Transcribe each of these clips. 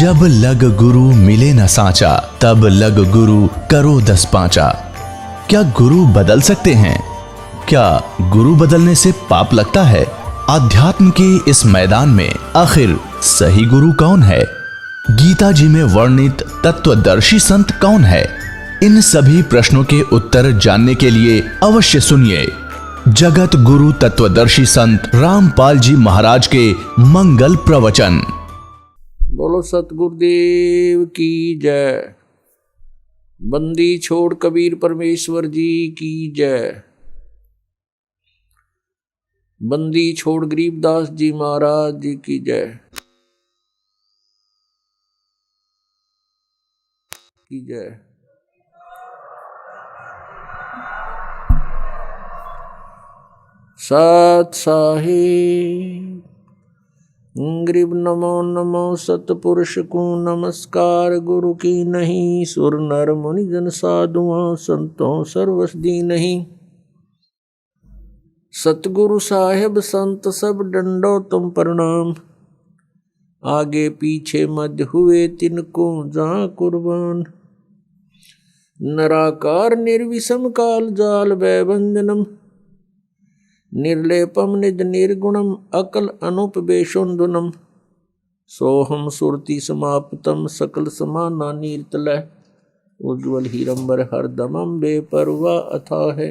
जब लग गुरु मिले न साचा, तब लग गुरु करो 10 पांचा। क्या गुरु बदल सकते हैं? क्या गुरु बदलने से पाप लगता है? अध्यात्म के इस मैदान में आखिर सही गुरु कौन है? गीता जी में वर्णित तत्वदर्शी संत कौन है? इन सभी प्रश्नों के उत्तर जानने के लिए अवश्य सुनिए जगत गुरु तत्वदर्शी संत रामपाल जी महाराज के मंगल प्रवचन। बोलो सतगुरुदेव की जय। बंदी छोड़ कबीर परमेश्वर जी की जय। बंदी छोड़ गरीबदास जी महाराज जी की जय की जय। सत साहिब गरीब नमो नमो सतपुरुष को नमस्कार। गुरु की नहीं सुर नर मुनि जन साधुओं संतों सर्वस दी नहीं। सतगुरु साहेब संत सब डंडो तुम प्रणाम। आगे पीछे मध्य हुए तिनको जा कुर्बान। नराकार निर्विषम काल जाल वैबंजनम। निर्लेपम निज निर्गुणम अकल अनुपवेशोन्दुनम। सोहम सुरति समाप्तम सकल समाना नीरतलय। उज्ज्वल हीरंबर हरदमम बेपरवा अथा है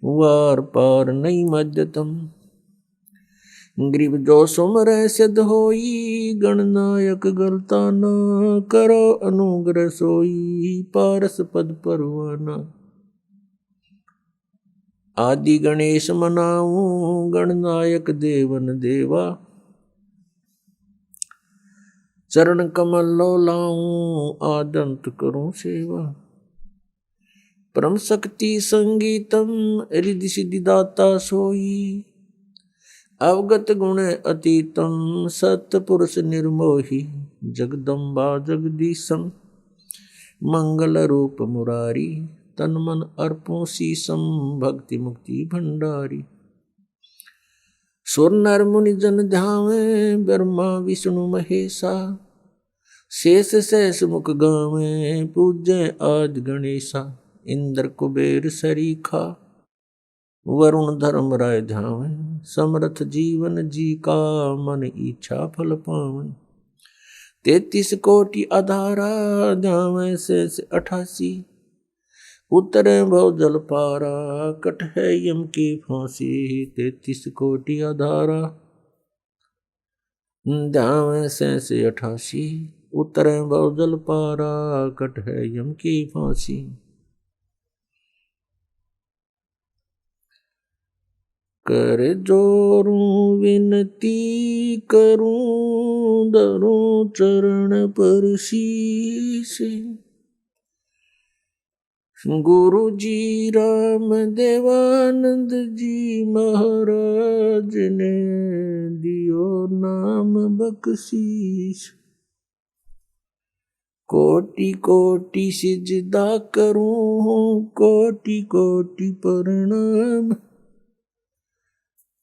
वार पार नहीं मज्जतम। ग्रीव जो सुमर सिद्ध होई गणनायक गलता न करो अनुग्रह सोई पारस पद परवाना। आदि गणेश मनाऊं गणनायक देवन देवा। चरण कमल लो लाऊं आदंत करूं सेवा। परम शक्ति संगीतम रिद्धि सिद्धि दाता सोई। अवगत गुण अतीतम सतपुरुष निर्मोही। जगदम्बा जगदीशम मंगल रूप मुरारी। तन मन अर्पों शीसम भक्ति मुक्ति भंडारी। सुर नर मुनि जन ध्यावे ब्रह्मा विष्णु महेशा। शेष सहस मुख गावे पूज्य आज गणेशा। इंद्र कुबेर सरीखा वरुण धर्म राय ध्यावे। समर्थ जीवन जी का मन इच्छा फल पावे। 33 कोटि आधारा ध्यावे शेष 88। उतरे भव जल पारा कट है यम की फांसी। 33 कोटि आधारा ध्यावे शेष 88। उतरे भव जल पारा कट है यम की फांसी। कर जोरूं विनती करूं धरूं चरण पर शीश। गुरु जी राम देवानंद जी महाराज ने दियो नाम बख्शीश। कोटि कोटि सिजदा करूं कोटि कोटि प्रणाम।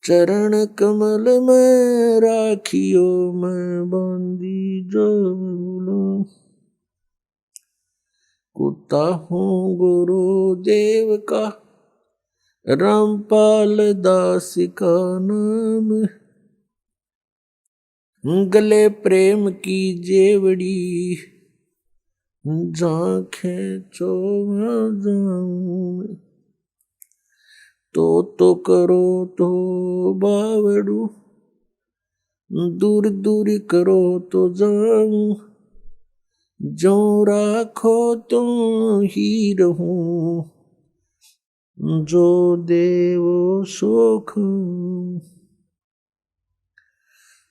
चरण कमल में राखियो मैं बांधी जोलूं। कुत्ता हूँ गुरुदेव का रामपाल दास का नाम। गले प्रेम की जेवड़ी झांखें चोगा जाऊं। तो करो तो बावड़ू दूर दूर करो तो जाऊं। जो राखो तो ही रहूं जो देवो सुख।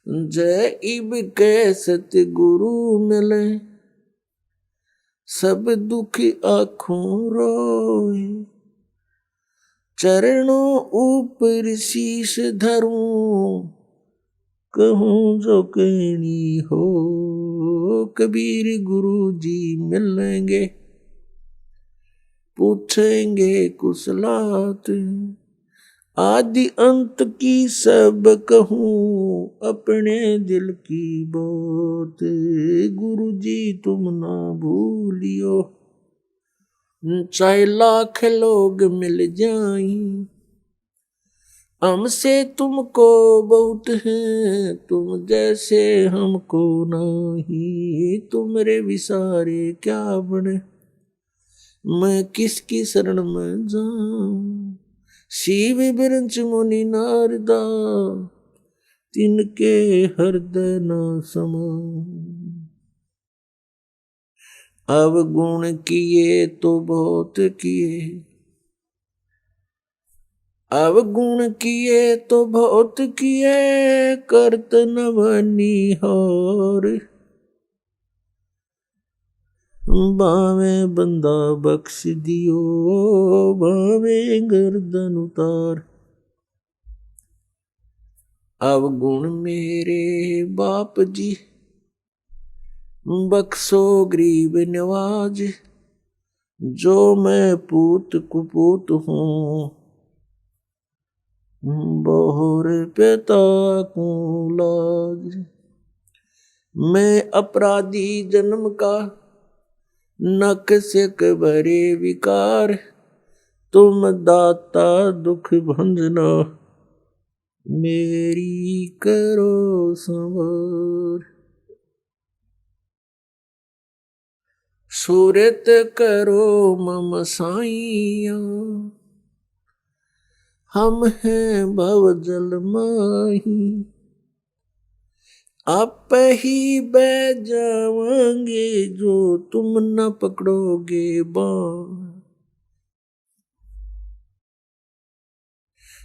जय इब के सतगुरु मिले सब दुख आँखों रोए। चरणों ऊपर शीश धरूं कहूँ जो कहनी हो। कबीर गुरु जी मिलेंगे पूछेंगे कुशलात। आदि अंत की सब कहूँ अपने दिल की बात। गुरु जी तुम ना भूलियो, चाहे लाख लोग मिल जाएं, हमसे तुमको बहुत है, तुम जैसे हमको नहीं। तुमरे विसारे क्या बने, मैं किसकी शरण में जाऊं। शिव बिरंच मुनि नारदा, तिनके हृदय न समाऊं। अवगुण किए तो बहुत किए, अवगुण किए तो बहुत किए, करत न बनिहार। बावे बंदा बख्श दियो, बावे गर्दन उतार। अवगुण मेरे बाप जी, बख्शो गरीब नवाज। जो मैं पूत कुपूत हूँ, बहुर पिता को लाज। मैं अपराधी जन्म का, नक सिक भरे विकार। तुम दाता दुख भंजना, मेरी करो संवार। सूरत करो मम साइया, हम हैं भव जल माही। आप ही बह जावांगे, जो तुम न पकड़ोगे बाण।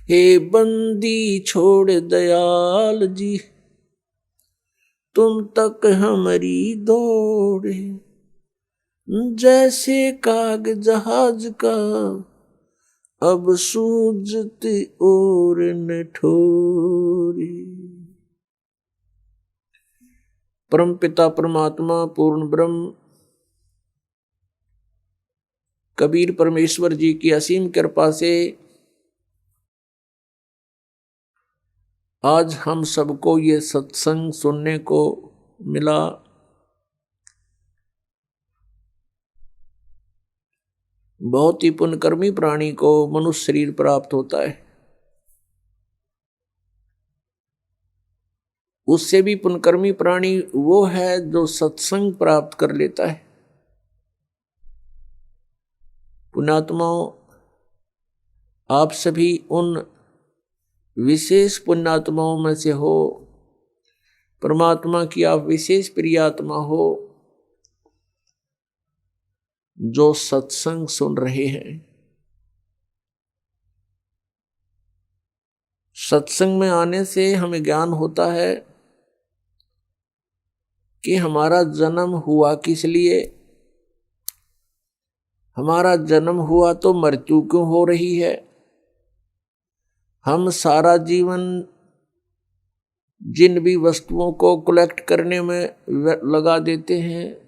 हे बंदी छोड़ दयाल जी, तुम तक हमारी दौड़। जैसे काग जहाज का, अब सूझती और न ठोरी। परम पिता परमात्मा पूर्ण ब्रह्म कबीर परमेश्वर जी की असीम कृपा से आज हम सबको ये सत्संग सुनने को मिला। बहुत ही पुण्यकर्मी प्राणी को मनुष्य शरीर प्राप्त होता है। उससे भी पुण्यकर्मी प्राणी वो है जो सत्संग प्राप्त कर लेता है। पुण्यात्माओं, आप सभी उन विशेष पुण्यात्माओं में से हो, परमात्मा की आप विशेष प्रियात्मा हो, जो सत्संग सुन रहे हैं। सत्संग में आने से हमें ज्ञान होता है कि हमारा जन्म हुआ किस लिए, हमारा जन्म हुआ तो मृत्यु क्यों हो रही है। हम सारा जीवन जिन भी वस्तुओं को कलेक्ट करने में लगा देते हैं,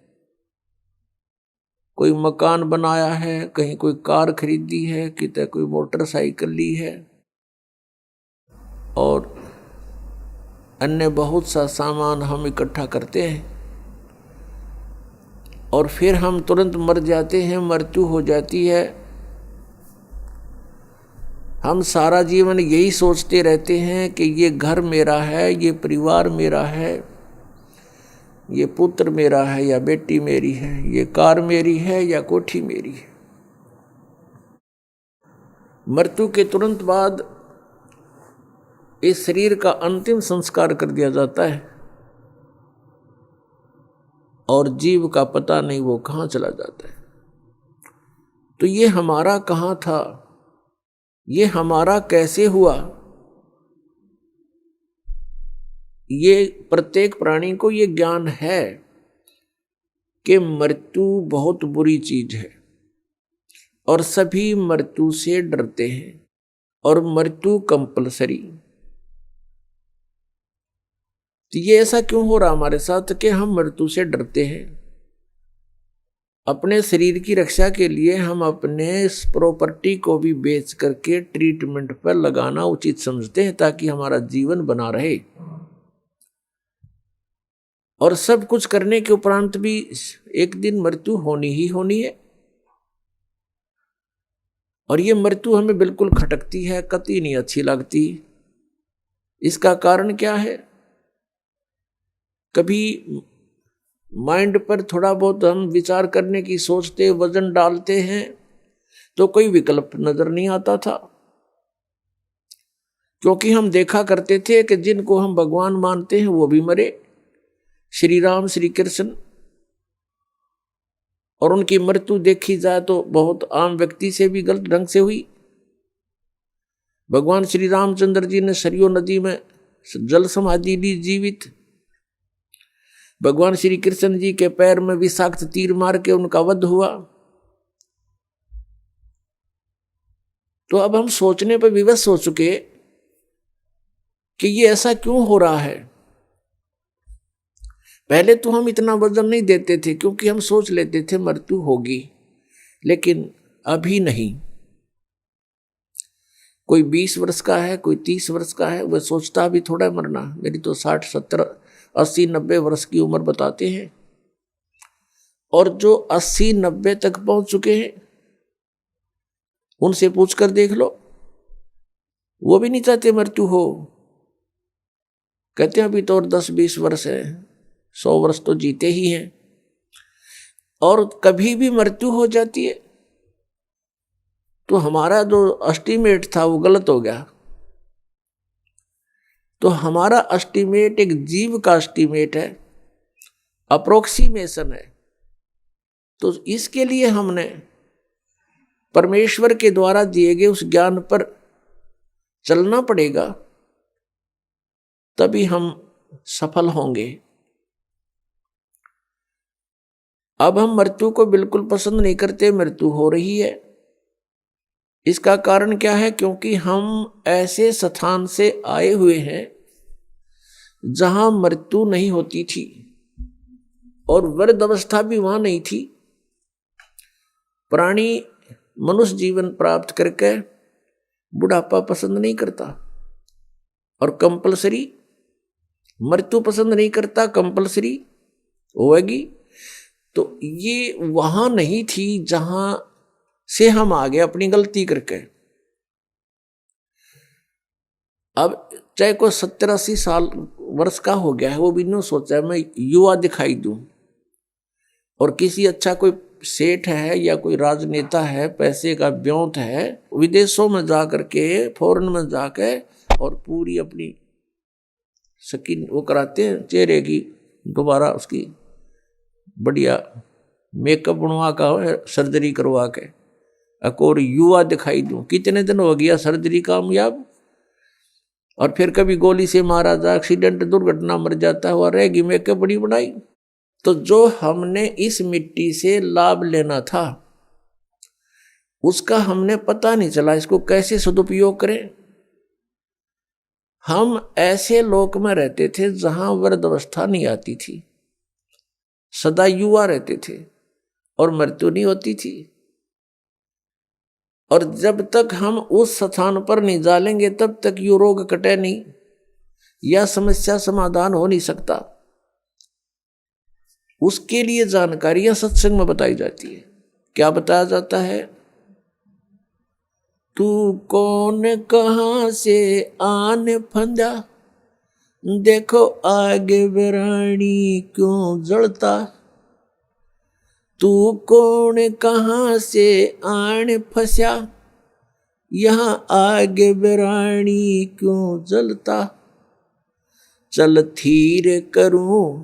कोई मकान बनाया है, कहीं कोई कार खरीदी है, कितने कोई मोटरसाइकिल ली है और अन्य बहुत सा सामान हम इकट्ठा करते हैं और फिर हम तुरंत मर जाते हैं, मृत्यु हो जाती है। हम सारा जीवन यही सोचते रहते हैं कि ये घर मेरा है, ये परिवार मेरा है, ये पुत्र मेरा है या बेटी मेरी है, ये कार मेरी है या कोठी मेरी है। मृत्यु के तुरंत बाद इस शरीर का अंतिम संस्कार कर दिया जाता है और जीव का पता नहीं वो कहाँ चला जाता है। तो ये हमारा कहाँ था, ये हमारा कैसे हुआ, ये प्रत्येक प्राणी को ये ज्ञान है कि मृत्यु बहुत बुरी चीज है और सभी मृत्यु से डरते हैं और मृत्यु कंपलसरी। तो ये ऐसा क्यों हो रहा हमारे साथ कि हम मृत्यु से डरते हैं। अपने शरीर की रक्षा के लिए हम अपने प्रॉपर्टी को भी बेच करके ट्रीटमेंट पर लगाना उचित समझते हैं ताकि हमारा जीवन बना रहे। और सब कुछ करने के उपरांत भी एक दिन मृत्यु होनी ही होनी है। और ये मृत्यु हमें बिल्कुल खटकती है, कतई नहीं अच्छी लगती। इसका कारण क्या है? कभी माइंड पर थोड़ा बहुत हम विचार करने की सोचते, वजन डालते हैं तो कोई विकल्प नजर नहीं आता था, क्योंकि हम देखा करते थे कि जिनको हम भगवान मानते हैं वो भी मरे, श्री राम श्री कृष्ण, और उनकी मृत्यु देखी जाए तो बहुत आम व्यक्ति से भी गलत ढंग से हुई। भगवान श्री रामचंद्र जी ने सरयू नदी में जल समाधि ली जीवित। भगवान श्री कृष्ण जी के पैर में विषाक्त तीर मार के उनका वध हुआ। तो अब हम सोचने पर विवश हो चुके कि ये ऐसा क्यों हो रहा है। पहले तो हम इतना वजन नहीं देते थे क्योंकि हम सोच लेते थे मृत्यु होगी, लेकिन अभी नहीं। कोई 20 वर्ष का है, कोई 30 वर्ष का है, वह सोचता भी थोड़ा मरना। मेरी तो 60, 70, 80, 90 वर्ष की उम्र बताते हैं। और जो 80, 90 तक पहुंच चुके हैं उनसे पूछकर देख लो, वो भी नहीं चाहते मृत्यु हो। कहते हैं अभी तो और 10-20 वर्ष है, 100 वर्ष तो जीते ही हैं। और कभी भी मृत्यु हो जाती है तो हमारा जो एस्टीमेट था वो गलत हो गया। तो हमारा एस्टीमेट एक जीव का एस्टीमेट है, अप्रोक्सीमेशन है। तो इसके लिए हमने परमेश्वर के द्वारा दिए गए उस ज्ञान पर चलना पड़ेगा, तभी हम सफल होंगे। अब हम मृत्यु को बिल्कुल पसंद नहीं करते, मृत्यु हो रही है। इसका कारण क्या है? क्योंकि हम ऐसे स्थान से आए हुए हैं जहां मृत्यु नहीं होती थी और वृद्ध अवस्था भी वहां नहीं थी। प्राणी मनुष्य जीवन प्राप्त करके बुढ़ापा पसंद नहीं करता और कंपलसरी मृत्यु पसंद नहीं करता, कंपलसरी होगी। तो ये वहां नहीं थी जहां से हम आ गए अपनी गलती करके। अब चाहे कोई 70-80 साल वर्ष का हो गया है, वो भी नहीं सोचा मैं युवा दिखाई दूं। और किसी अच्छा कोई सेठ है या कोई राजनेता है, पैसे का ब्योंत है, विदेशों में जा करके, फॉरेन में जाके और पूरी अपनी स्किन वो कराते हैं चेहरे की, दोबारा उसकी बढ़िया मेकअप बनवा का, सर्जरी करवा के और युवा दिखाई दूं। कितने दिन हो गया सर्जरी कामयाब, और फिर कभी गोली से मारा जा, एक्सीडेंट दुर्घटना मर जाता है, वह रहेगी मेकअप बड़ी बनाई। तो जो हमने इस मिट्टी से लाभ लेना था उसका हमने पता नहीं चला, इसको कैसे सदुपयोग करें। हम ऐसे लोक में रहते थे जहां वृद्धावस्था नहीं आती थी, सदा युवा रहते थे और मृत्यु नहीं होती थी। और जब तक हम उस स्थान पर नहीं डालेंगे तब तक ये रोग कटे नहीं या समस्या समाधान हो नहीं सकता। उसके लिए जानकारियां सत्संग में बताई जाती है। क्या बताया जाता है? तू कौन कहां से आने फंदा, देखो आगे बरानी क्यों जलता। तू कौन कहां से आने फंसा, यहां आगे बरानी क्यों जलता। चल थीर करूं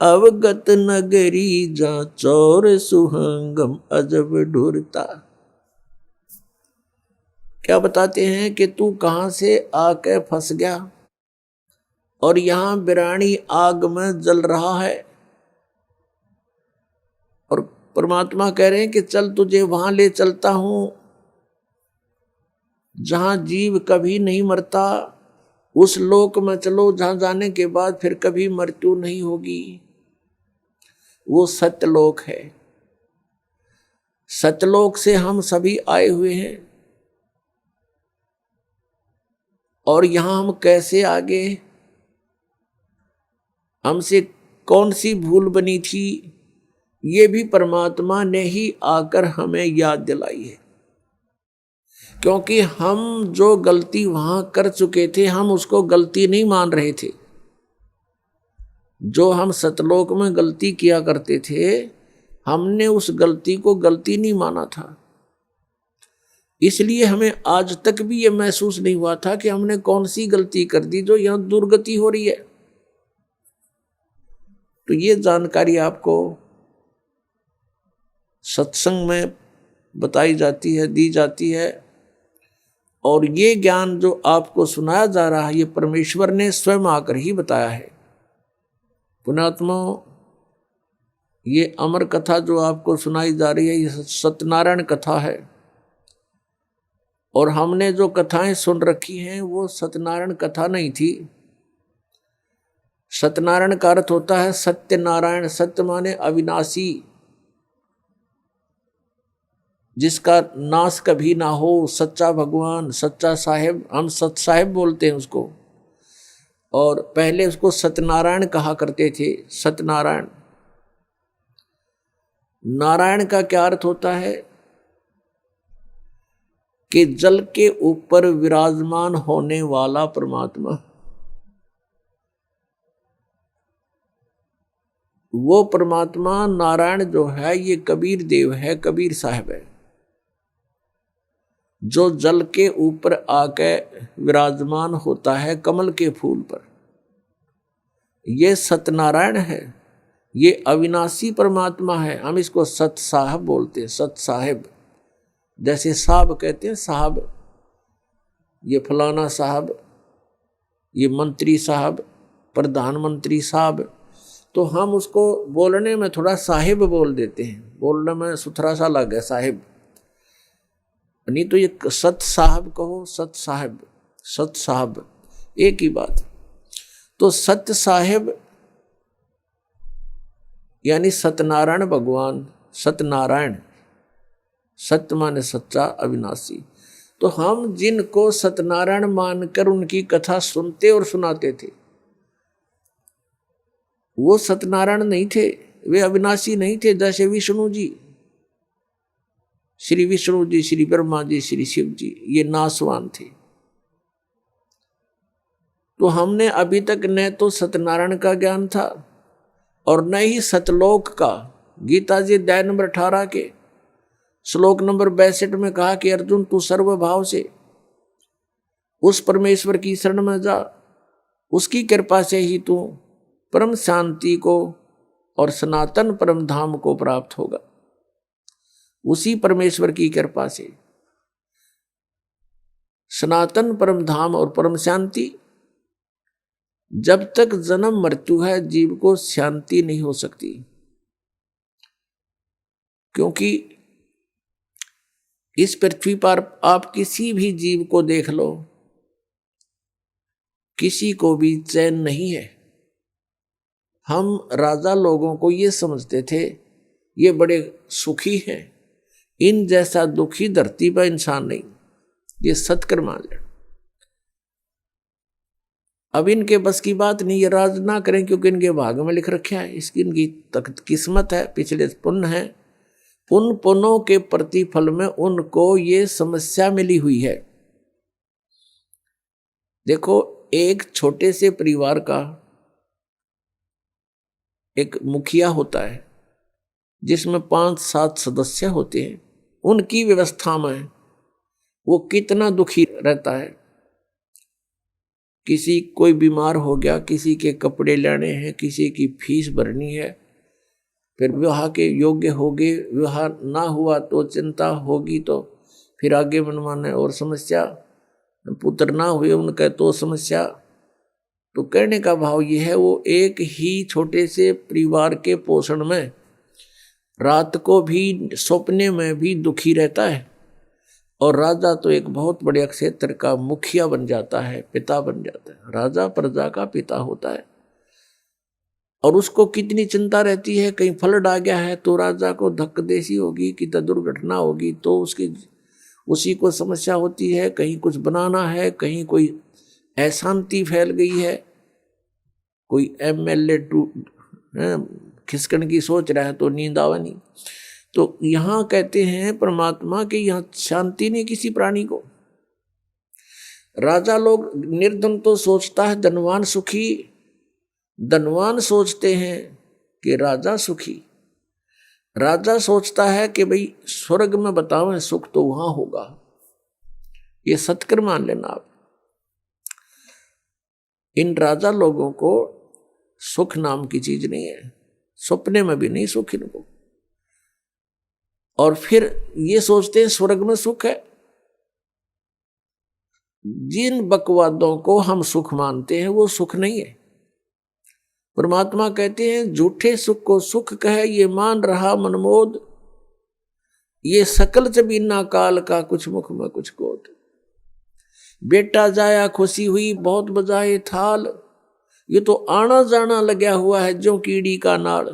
अवगत नगरी, जा चौर सुहंगम अजब ढूरता। क्या बताते हैं कि तू कहां से आके फंस गया और यहां बिरानी आग में जल रहा है। और परमात्मा कह रहे हैं कि चल तुझे वहां ले चलता हूं जहां जीव कभी नहीं मरता। उस लोक में चलो जहां जाने के बाद फिर कभी मृत्यु नहीं होगी। वो सत्यलोक है। सतलोक से हम सभी आए हुए हैं, और यहां हम कैसे आ गए, हमसे कौन सी भूल बनी थी, ये भी परमात्मा ने ही आकर हमें याद दिलाई है। क्योंकि हम जो गलती वहां कर चुके थे, हम उसको गलती नहीं मान रहे थे। जो हम सतलोक में गलती किया करते थे, हमने उस गलती को गलती नहीं माना था। इसलिए हमें आज तक भी ये महसूस नहीं हुआ था कि हमने कौन सी गलती कर दी जो यहां दुर्गति हो रही है। तो ये जानकारी आपको सत्संग में बताई जाती है, दी जाती है। और ये ज्ञान जो आपको सुनाया जा रहा है, ये परमेश्वर ने स्वयं आकर ही बताया है। पुण्यात्मा, ये अमर कथा जो आपको सुनाई जा रही है, ये सत्यनारायण कथा है। और हमने जो कथाएं सुन रखी हैं वो सत्यनारायण कथा नहीं थी। सत्यनारायण का अर्थ होता है सत्यनारायण। सत्य माने अविनाशी, जिसका नाश कभी ना हो, सच्चा भगवान, सच्चा साहेब। हम सत साहेब बोलते हैं उसको। और पहले उसको सत्यनारायण कहा करते थे। सत्यनारायण। नारायण का क्या अर्थ होता है कि जल के ऊपर विराजमान होने वाला परमात्मा। वो परमात्मा नारायण जो है, ये कबीर देव है, कबीर साहब है, जो जल के ऊपर आके विराजमान होता है कमल के फूल पर। ये सत्यनारायण है, ये अविनाशी परमात्मा है। हम इसको सत साहब बोलते हैं, सत साहेब। जैसे साहब कहते हैं, साहब, ये फलाना साहब, ये मंत्री साहब, प्रधानमंत्री साहब। तो हम उसको बोलने में थोड़ा साहिब बोल देते हैं, बोलने में सुथरा सा लगे साहिब। नहीं तो ये सत साहब कहो, सत साहब, सत साहब एक ही बात। तो सत्य साहेब यानी सत्यनारायण भगवान। सत्यनारायण, सत्य माने सच्चा, अविनाशी। तो हम जिनको सत्यनारायण मानकर उनकी कथा सुनते और सुनाते थे, वो सत्यनारायण नहीं थे, वे अविनाशी नहीं थे। जैसे विष्णु जी, श्री विष्णु जी, श्री ब्रह्मा जी, श्री शिव जी, ये नासवान थे। तो हमने अभी तक न तो सत्यनारायण का ज्ञान था और न ही सतलोक का। गीता जी अध्याय नंबर 18 के श्लोक नंबर 62 में कहा कि अर्जुन, तू सर्वभाव से उस परमेश्वर की शरण में जा, उसकी कृपा से ही तू परम शांति को और सनातन परम धाम को प्राप्त होगा। उसी परमेश्वर की कृपा से सनातन परम धाम और परम शांति। जब तक जन्म मृत्यु है, जीव को शांति नहीं हो सकती। क्योंकि इस पृथ्वी पर आप किसी भी जीव को देख लो, किसी को भी चैन नहीं है। हम राजा लोगों को ये समझते थे ये बड़े सुखी हैं, इन जैसा दुखी धरती पर इंसान नहीं। ये सत्कर मान लें। अब इनके बस की बात नहीं, ये राज ना करें, क्योंकि इनके भाग में लिख रखा है, इसकी इनकी किस्मत है, पिछले पुण्य है। उन पुण्यों के प्रतिफल में उनको ये समस्या मिली हुई है। देखो, एक छोटे से परिवार का एक मुखिया होता है, जिसमें 5-7 सदस्य होते हैं। उनकी व्यवस्था में वो कितना दुखी रहता है। किसी कोई बीमार हो गया, किसी के कपड़े लेने हैं, किसी की फीस भरनी है, फिर विवाह के योग्य हो गए, विवाह ना हुआ तो चिंता होगी, तो फिर आगे मनमाने और समस्या, पुत्र ना हुए उनका तो समस्या। तो कहने का भाव ये है, वो एक ही छोटे से परिवार के पोषण में रात को भी, सपने में भी दुखी रहता है। और राजा तो एक बहुत बड़े क्षेत्र का मुखिया बन जाता है, पिता बन जाता है। राजा प्रजा का पिता होता है। और उसको कितनी चिंता रहती है, कहीं फ्लड आ गया है तो राजा को धक्कदेसी होगी कि दुर्घटना होगी, तो उसी को समस्या होती है, कहीं कुछ बनाना है, कहीं कोई अशांति फैल गई है, कोई एमएलए खिसकन की सोच रहा है तो नींद आवा नहीं। तो यहाँ कहते हैं परमात्मा कि यहाँ शांति नहीं किसी प्राणी को। राजा लोग, निर्धन तो सोचता है धनवान सुखी, धनवान सोचते हैं कि राजा सुखी, राजा सोचता है कि भाई स्वर्ग में बताओ सुख तो वहां होगा। ये सत्कर मान लेना आप। इन राजा लोगों को सुख नाम की चीज नहीं है, सपने में भी नहीं सुख इनको। और फिर ये सोचते हैं स्वर्ग में सुख है। जिन बकवादों को हम सुख मानते हैं वो सुख नहीं है। परमात्मा कहते हैं झूठे सुख को सुख कहे ये मान रहा मनमोद, ये सकल जबीना काल का कुछ मुख में कुछ कोद। बेटा जाया खुशी हुई बहुत बजाए थाल, ये तो आना जाना लगा हुआ है जो कीड़ी का नाड़।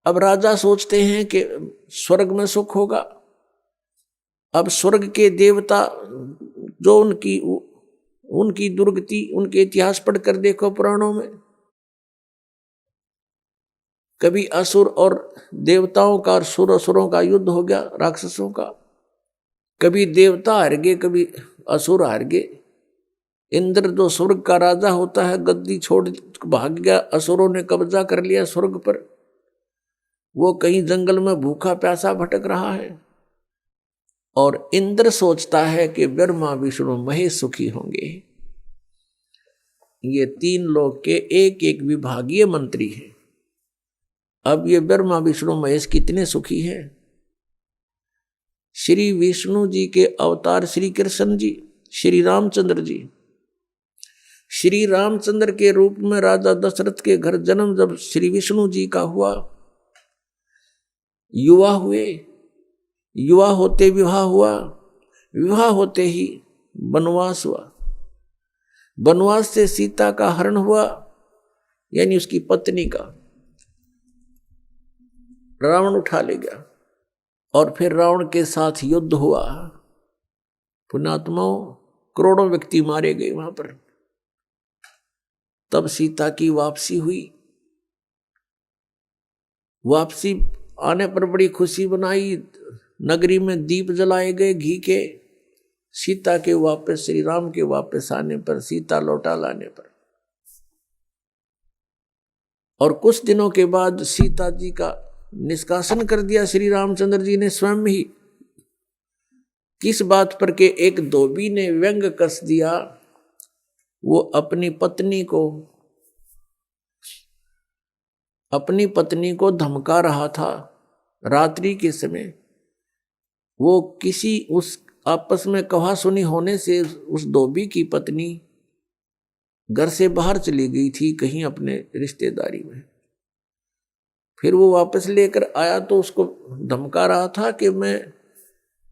अब राजा सोचते हैं कि स्वर्ग में सुख होगा। अब स्वर्ग के देवता जो उनकी दुर्गति, उनके इतिहास पढ़कर देखो पुराणों में, कभी असुर और देवताओं का और असुरों का युद्ध हो गया, राक्षसों का। कभी देवता हार गए, कभी असुर हार गए। इंद्र जो स्वर्ग का राजा होता है गद्दी छोड़ भाग गया, असुरों ने कब्जा कर लिया स्वर्ग पर। वो कहीं जंगल में भूखा प्यासा भटक रहा है। और इंद्र सोचता है कि ब्रह्मा विष्णु महेश सुखी होंगे। ये तीन लोग के एक एक विभागीय मंत्री हैं। अब ये ब्रह्मा विष्णु महेश कितने सुखी हैं। श्री विष्णु जी के अवतार श्री कृष्ण जी, श्री रामचंद्र जी, श्री रामचंद्र के रूप में राजा दशरथ के घर जन्म जब श्री विष्णु जी का हुआ, युवा हुए, युवा होते विवाह हुआ, विवाह होते ही वनवास हुआ, वनवास से सीता का हरण हुआ, यानी उसकी पत्नी का रावण उठा ले गया। और फिर रावण के साथ युद्ध हुआ, पुण्यात्माओं करोड़ों व्यक्ति मारे गए वहां पर। तब सीता की वापसी हुई। वापसी आने पर बड़ी खुशी बनाई, नगरी में दीप जलाए गए घी के। सीता के वापस, श्री राम के वापस आने पर, सीता लौटा लाने पर। और कुछ दिनों के बाद सीता जी का निष्कासन कर दिया श्री रामचंद्र जी ने स्वयं ही। किस बात पर के एक धोबी ने व्यंग कस दिया, वो अपनी पत्नी को धमका रहा था रात्रि के समय। वो किसी उस आपस में कहा सुनी होने से उस धोबी की पत्नी घर से बाहर चली गई थी कहीं अपने रिश्तेदारी में। फिर वो वापस लेकर आया तो उसको धमका रहा था कि मैं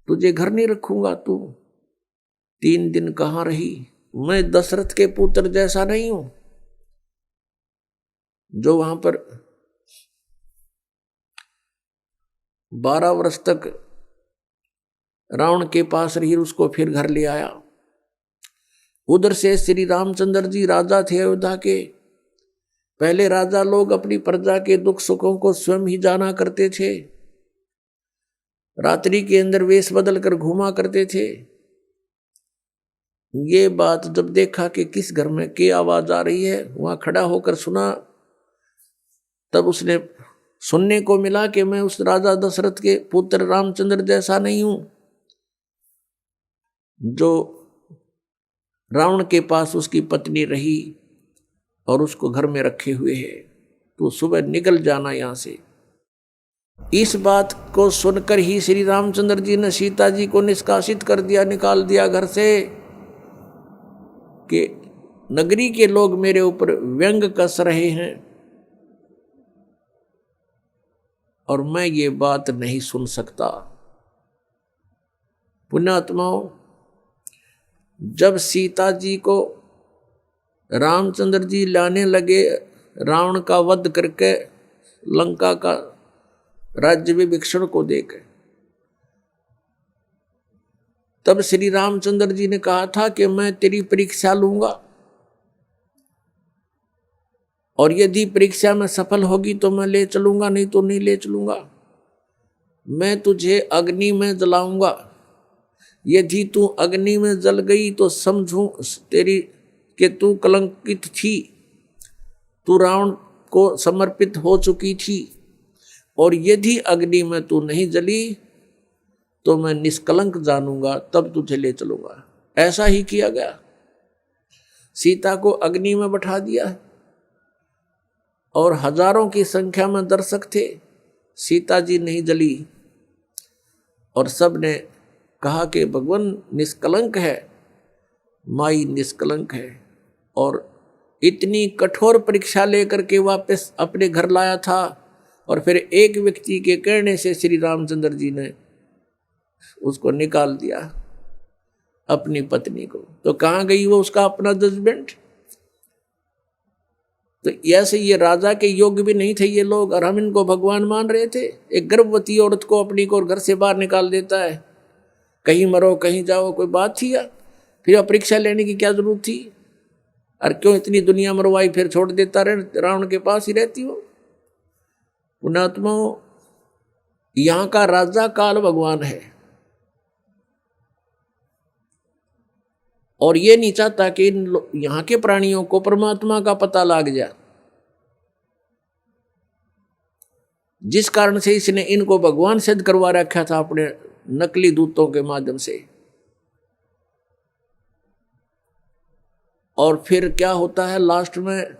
तुझे घर नहीं रखूंगा, तू 3 दिन कहाँ रही। मैं दशरथ के पुत्र जैसा नहीं हूं जो वहां पर 12 वर्ष तक रावण के पास रही, उसको फिर घर ले आया। उधर से श्री रामचंद्र जी राजा थे अयोध्या के। पहले राजा लोग अपनी प्रजा के दुख सुखों को स्वयं ही जाना करते थे। रात्रि के अंदर वेश बदल कर घूमा करते थे। ये बात जब देखा कि किस घर में की आवाज आ रही है, वहां खड़ा होकर सुना, तब उसने सुनने को मिला कि मैं उस राजा दशरथ के पुत्र रामचंद्र जैसा नहीं हूं जो रावण के पास उसकी पत्नी रही और उसको घर में रखे हुए है। तो सुबह निकल जाना यहां से। इस बात को सुनकर ही श्री रामचंद्र जी ने सीता जी को निष्कासित कर दिया, निकाल दिया घर से कि नगरी के लोग मेरे ऊपर व्यंग कस रहे हैं और मैं ये बात नहीं सुन सकता। पुण्यात्माओं, जब सीता जी को रामचंद्र जी लाने लगे रावण का वध करके लंका का राज्य विभीषण को देकर, तब श्री रामचंद्र जी ने कहा था कि मैं तेरी परीक्षा लूंगा और यदि परीक्षा में सफल होगी तो मैं ले चलूंगा, नहीं तो नहीं ले चलूंगा। मैं तुझे अग्नि में जलाऊंगा, यदि तू अग्नि में जल गई तो समझूं तेरी कि तू कलंकित थी, तू रावण को समर्पित हो चुकी थी, और यदि अग्नि में तू नहीं जली तो मैं निष्कलंक जानूंगा, तब तुझे ले चलूंगा। ऐसा ही किया गया, सीता को अग्नि में बैठा दिया और हजारों की संख्या में दर्शक थे, सीता जी नहीं जली और सब ने कहा कि भगवान निष्कलंक है, माई निष्कलंक है। और इतनी कठोर परीक्षा लेकर के वापस अपने घर लाया था और फिर एक व्यक्ति के कहने से श्री रामचंद्र जी ने उसको निकाल दिया, अपनी पत्नी को। तो कहाँ गई वो उसका अपना जजमेंट? तो ऐसे ये राजा के योग्य भी नहीं थे ये लोग, और हम इनको भगवान मान रहे थे। एक गर्भवती औरत को अपनी को घर से बाहर निकाल देता है, कहीं मरो कहीं जाओ, कोई बात थी यार? फिर परीक्षा लेने की क्या जरूरत थी? और क्यों इतनी दुनिया मरवाई, फिर छोड़ देता रहे, रावण के पास ही रहती हो। पुण्यात्माओं, यहाँ का राजा काल भगवान है और ये नहीं चाहता कि यहाँ के प्राणियों को परमात्मा का पता लग जाए, जिस कारण से इसने इनको भगवान सिद्ध करवा रखा था अपने नकली दूतों के माध्यम से। और फिर क्या होता है लास्ट में,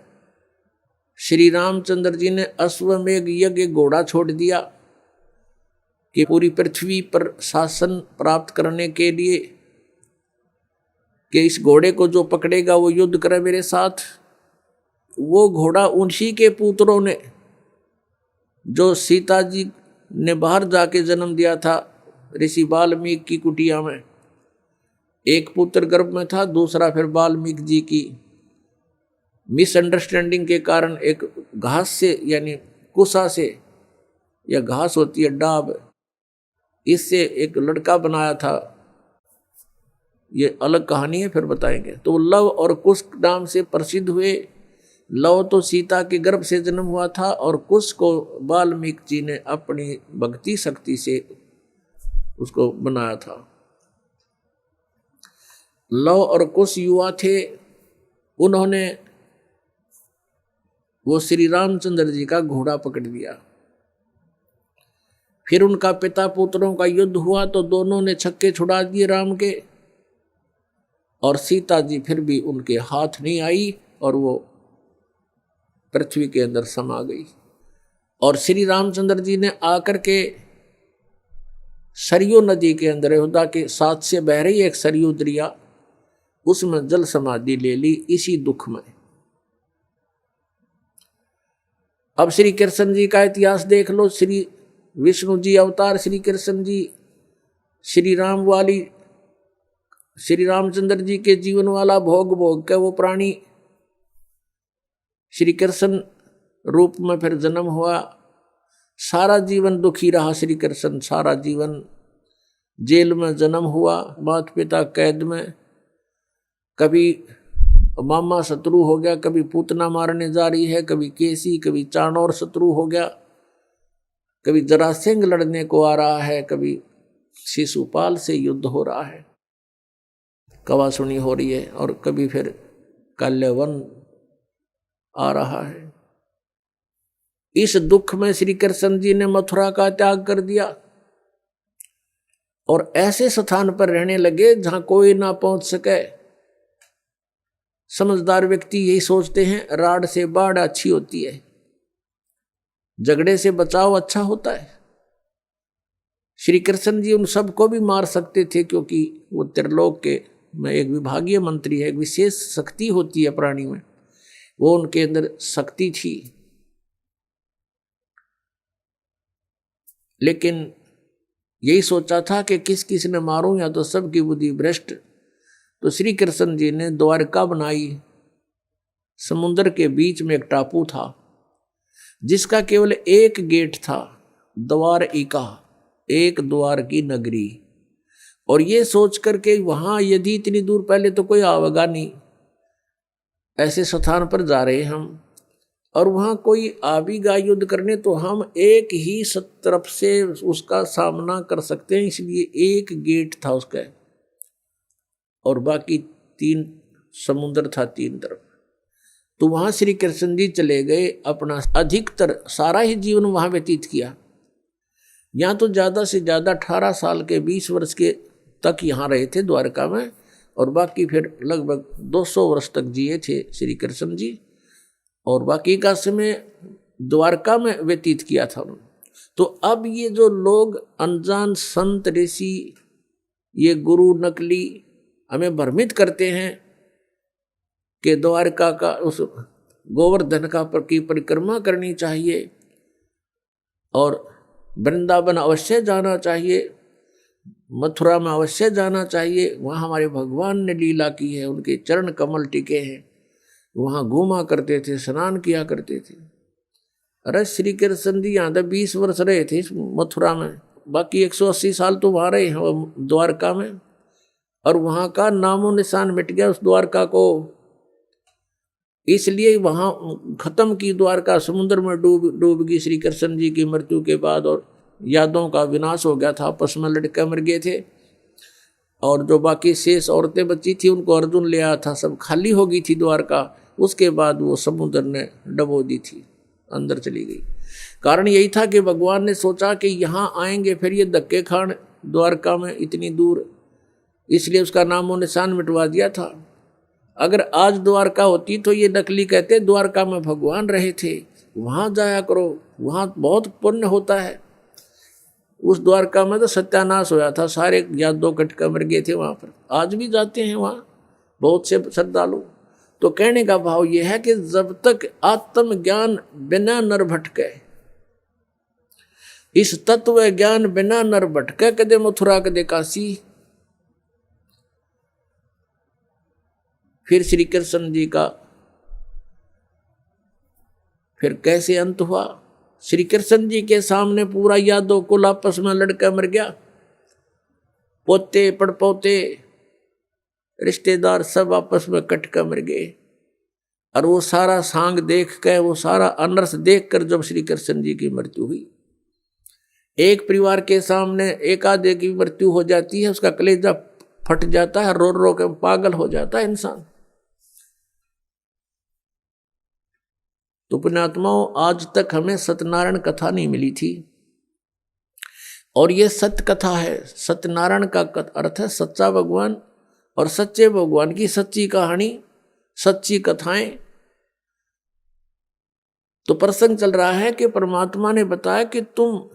श्री रामचंद्र जी ने अश्वमेघ यज्ञ घोड़ा छोड़ दिया कि पूरी पृथ्वी पर शासन प्राप्त करने के लिए कि इस घोड़े को जो पकड़ेगा वो युद्ध करे मेरे साथ। वो घोड़ा उन्हीं के पुत्रों ने, जो सीता जी ने बाहर जाके जन्म दिया था ऋषि वाल्मीकि की कुटिया में, एक पुत्र गर्भ में था, दूसरा फिर वाल्मीकि जी की मिसअंडरस्टैंडिंग के कारण एक घास से यानी कुसा से, या घास होती है डाब, इससे एक लड़का बनाया था। ये अलग कहानी है, फिर बताएंगे। तो लव और कुश नाम से प्रसिद्ध हुए। लव तो सीता के गर्भ से जन्म हुआ था और कुश को वाल्मीकि जी ने अपनी भक्ति शक्ति से उसको बनाया था। लव और कुश युवा थे, उन्होंने वो श्री रामचंद्र जी का घोड़ा पकड़ लिया। फिर उनका पिता पुत्रों का युद्ध हुआ तो दोनों ने छक्के छुड़ा दिए राम के, और सीता जी फिर भी उनके हाथ नहीं आई और वो पृथ्वी के अंदर समा गई। और श्री रामचंद्र जी ने आकर के सरयू नदी के अंदर, यहूदा के साथ से बह रही एक सरयू दरिया, उसमें जल समाधि ले ली इसी दुख में। अब श्री कृष्ण जी का इतिहास देख लो। श्री विष्णु जी अवतार, श्री कृष्ण जी श्री राम वाली, श्री रामचंद्र जी के जीवन वाला भोग भोग के वो प्राणी श्री कृष्ण रूप में फिर जन्म हुआ। सारा जीवन दुखी रहा श्री कृष्ण, सारा जीवन जेल में जन्म हुआ, माता पिता कैद में, कभी मामा शत्रु हो गया, कभी पूतना मारने जा रही है, कभी केसी, कभी चाणोर शत्रु हो गया, कभी जरासिंह लड़ने को आ रहा है, कभी शिशुपाल से युद्ध हो रहा है, कवासुनी हो रही है, और कभी फिर कल्यवन आ रहा है। इस दुख में श्री कृष्ण जी ने मथुरा का त्याग कर दिया और ऐसे स्थान पर रहने लगे जहां कोई ना पहुंच सके। समझदार व्यक्ति यही सोचते हैं, राड से बाढ़ अच्छी होती है, झगड़े से बचाव अच्छा होता है। श्री कृष्ण जी उन सबको भी मार सकते थे, क्योंकि वो त्रिलोक के में एक विभागीय मंत्री है, एक विशेष शक्ति होती है प्राणी में, वो उनके अंदर शक्ति थी। लेकिन यही सोचा था कि किस किस ने मारूं, या तो सबकी बुद्धि भ्रष्ट। तो श्री कृष्ण जी ने द्वारका बनाई। समुद्र के बीच में एक टापू था जिसका केवल एक गेट था, द्वारिका, एक द्वार की नगरी। और ये सोच करके वहां यदि इतनी दूर पहले तो कोई आवेगा नहीं, ऐसे स्थान पर जा रहे हम, और वहां कोई आवेगा युद्ध करने तो हम एक ही तरफ से उसका सामना कर सकते हैं, इसलिए एक गेट था उसका, और बाकी 3 समुद्र था 3 तरफ। तो वहां श्री कृष्ण जी चले गए, अपना अधिकतर सारा ही जीवन वहां व्यतीत किया। यहाँ तो ज्यादा से ज्यादा 18 साल के 20 वर्ष के तक यहाँ रहे थे द्वारका में, और बाकी फिर लगभग 200 वर्ष तक जिए थे श्री कृष्ण जी, और बाकी का समय द्वारका में व्यतीत किया था उन्होंने। तो अब ये जो लोग अनजान संत ऋषि, ये गुरु नकली हमें भ्रमित करते हैं कि द्वारका का उस गोवर्धन का की परिक्रमा करनी चाहिए और वृंदावन अवश्य जाना चाहिए, मथुरा में अवश्य जाना चाहिए, वहाँ हमारे भगवान ने लीला की है, उनके चरण कमल टिके हैं, वहाँ घूमा करते थे, स्नान किया करते थे। अरे श्री कृष्ण जी यहाँ 20 वर्ष रहे थे मथुरा में, बाकी 180 साल तो वहाँ रहे हैं द्वारका में, और वहाँ का नामो निशान मिट गया उस द्वारका को। इसलिए वहाँ खत्म की द्वारका, समुद्र में डूब गई श्री कृष्ण जी की मृत्यु के बाद, और यादों का विनाश हो गया था, आपस में लड़के मर गए थे, और जो बाकी शेष औरतें बची थी उनको अर्जुन ले आया था, सब खाली हो गई थी द्वारका। उसके बाद वो समुद्र ने डबो दी थी, अंदर चली गई। कारण यही था कि भगवान ने सोचा कि यहाँ आएंगे फिर ये धक्के खान द्वारका में इतनी दूर, इसलिए उसका नामो निशान मिटवा दिया था। अगर आज द्वारका होती तो ये नकली कहते द्वारका में भगवान रहे थे, वहाँ जाया करो, वहाँ बहुत पुण्य होता है। उस द्वारका में तो सत्यानाश होया था, सारे यादों कटका मर गए थे वहाँ पर। आज भी जाते हैं वहाँ बहुत से श्रद्धालु। तो कहने का भाव यह है कि जब तक आत्मज्ञान बिना नर भटके, इस तत्व ज्ञान बिना नर भटके, कदे मथुरा कदे काशी। फिर श्री कृष्ण जी का फिर कैसे अंत हुआ? श्री कृष्ण जी के सामने पूरा यादव कुल आपस में लड़का मर गया, पोते पड़पोते रिश्तेदार सब आपस में कटका मर गए। और वो सारा सांग देख कर, वो सारा अनर्थ देख कर जब श्री कृष्ण जी की मृत्यु हुई, एक परिवार के सामने एक आधे की मृत्यु हो जाती है, उसका कलेजा फट जाता है, रो रो के पागल हो जाता है इंसान। तो पुण्यात्माओं, आज तक हमें सत्यनारायण कथा नहीं मिली थी, और ये सत्य कथा है। सत्यनारायण का अर्थ है सच्चा भगवान, और सच्चे भगवान की सच्ची कहानी, सच्ची कथाएं। तो प्रसंग चल रहा है कि परमात्मा ने बताया कि तुम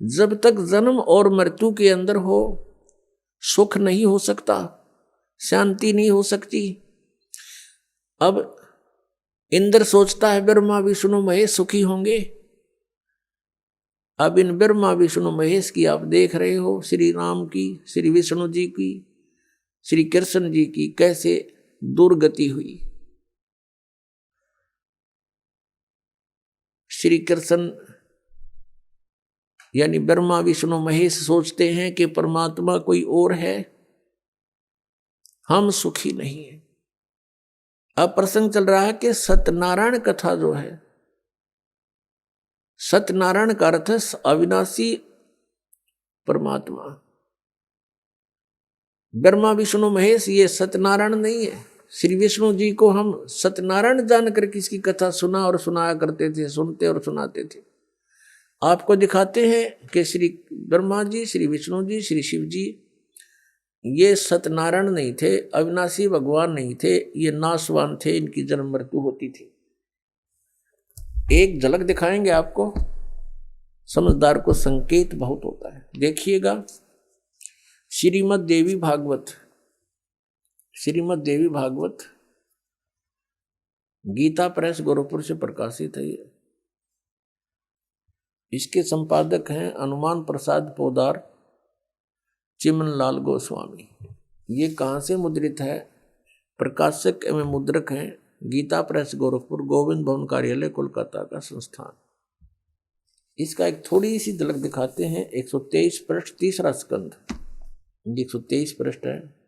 जब तक जन्म और मृत्यु के अंदर हो, सुख नहीं हो सकता, शांति नहीं हो सकती। अब इंद्र सोचता है ब्रह्मा विष्णु महेश सुखी होंगे। अब इन ब्रह्मा विष्णु महेश की आप देख रहे हो, श्री राम की, श्री विष्णु जी की, श्री कृष्ण जी की कैसे दुर्गति हुई। श्री कृष्ण यानी ब्रह्मा विष्णु महेश सोचते हैं कि परमात्मा कोई और है, हम सुखी नहीं है। अब प्रसंग चल रहा है कि सत्यनारायण कथा जो है, सत्यनारायण का अर्थ है अविनाशी परमात्मा। ब्रह्मा विष्णु महेश ये सत्यनारायण नहीं है। श्री विष्णु जी को हम सत्यनारायण जानकर किसकी कथा सुना और सुनाया करते थे, सुनते और सुनाते थे। आपको दिखाते हैं कि श्री ब्रह्मा जी, श्री विष्णु जी, श्री शिव जी ये सत्यनारायण नहीं थे, अविनाशी भगवान नहीं थे, ये नाशवान थे, इनकी जन्म मृत्यु होती थी। एक झलक दिखाएंगे आपको, समझदार को संकेत बहुत होता है। देखिएगा श्रीमद् देवी भागवत, श्रीमद् देवी भागवत गीता प्रेस गोरखपुर से प्रकाशित है। इसके संपादक हैं हनुमान प्रसाद पोदार, चिमन लाल गोस्वामी। ये कहाँ से मुद्रित है? प्रकाशक एवं मुद्रक हैं गीता प्रेस गोरखपुर, गोविंद भवन कार्यालय कोलकाता का संस्थान। इसका एक थोड़ी सी झलक दिखाते हैं। 123 पृष्ठ, तीसरा स्कंध, 123 पृष्ठ है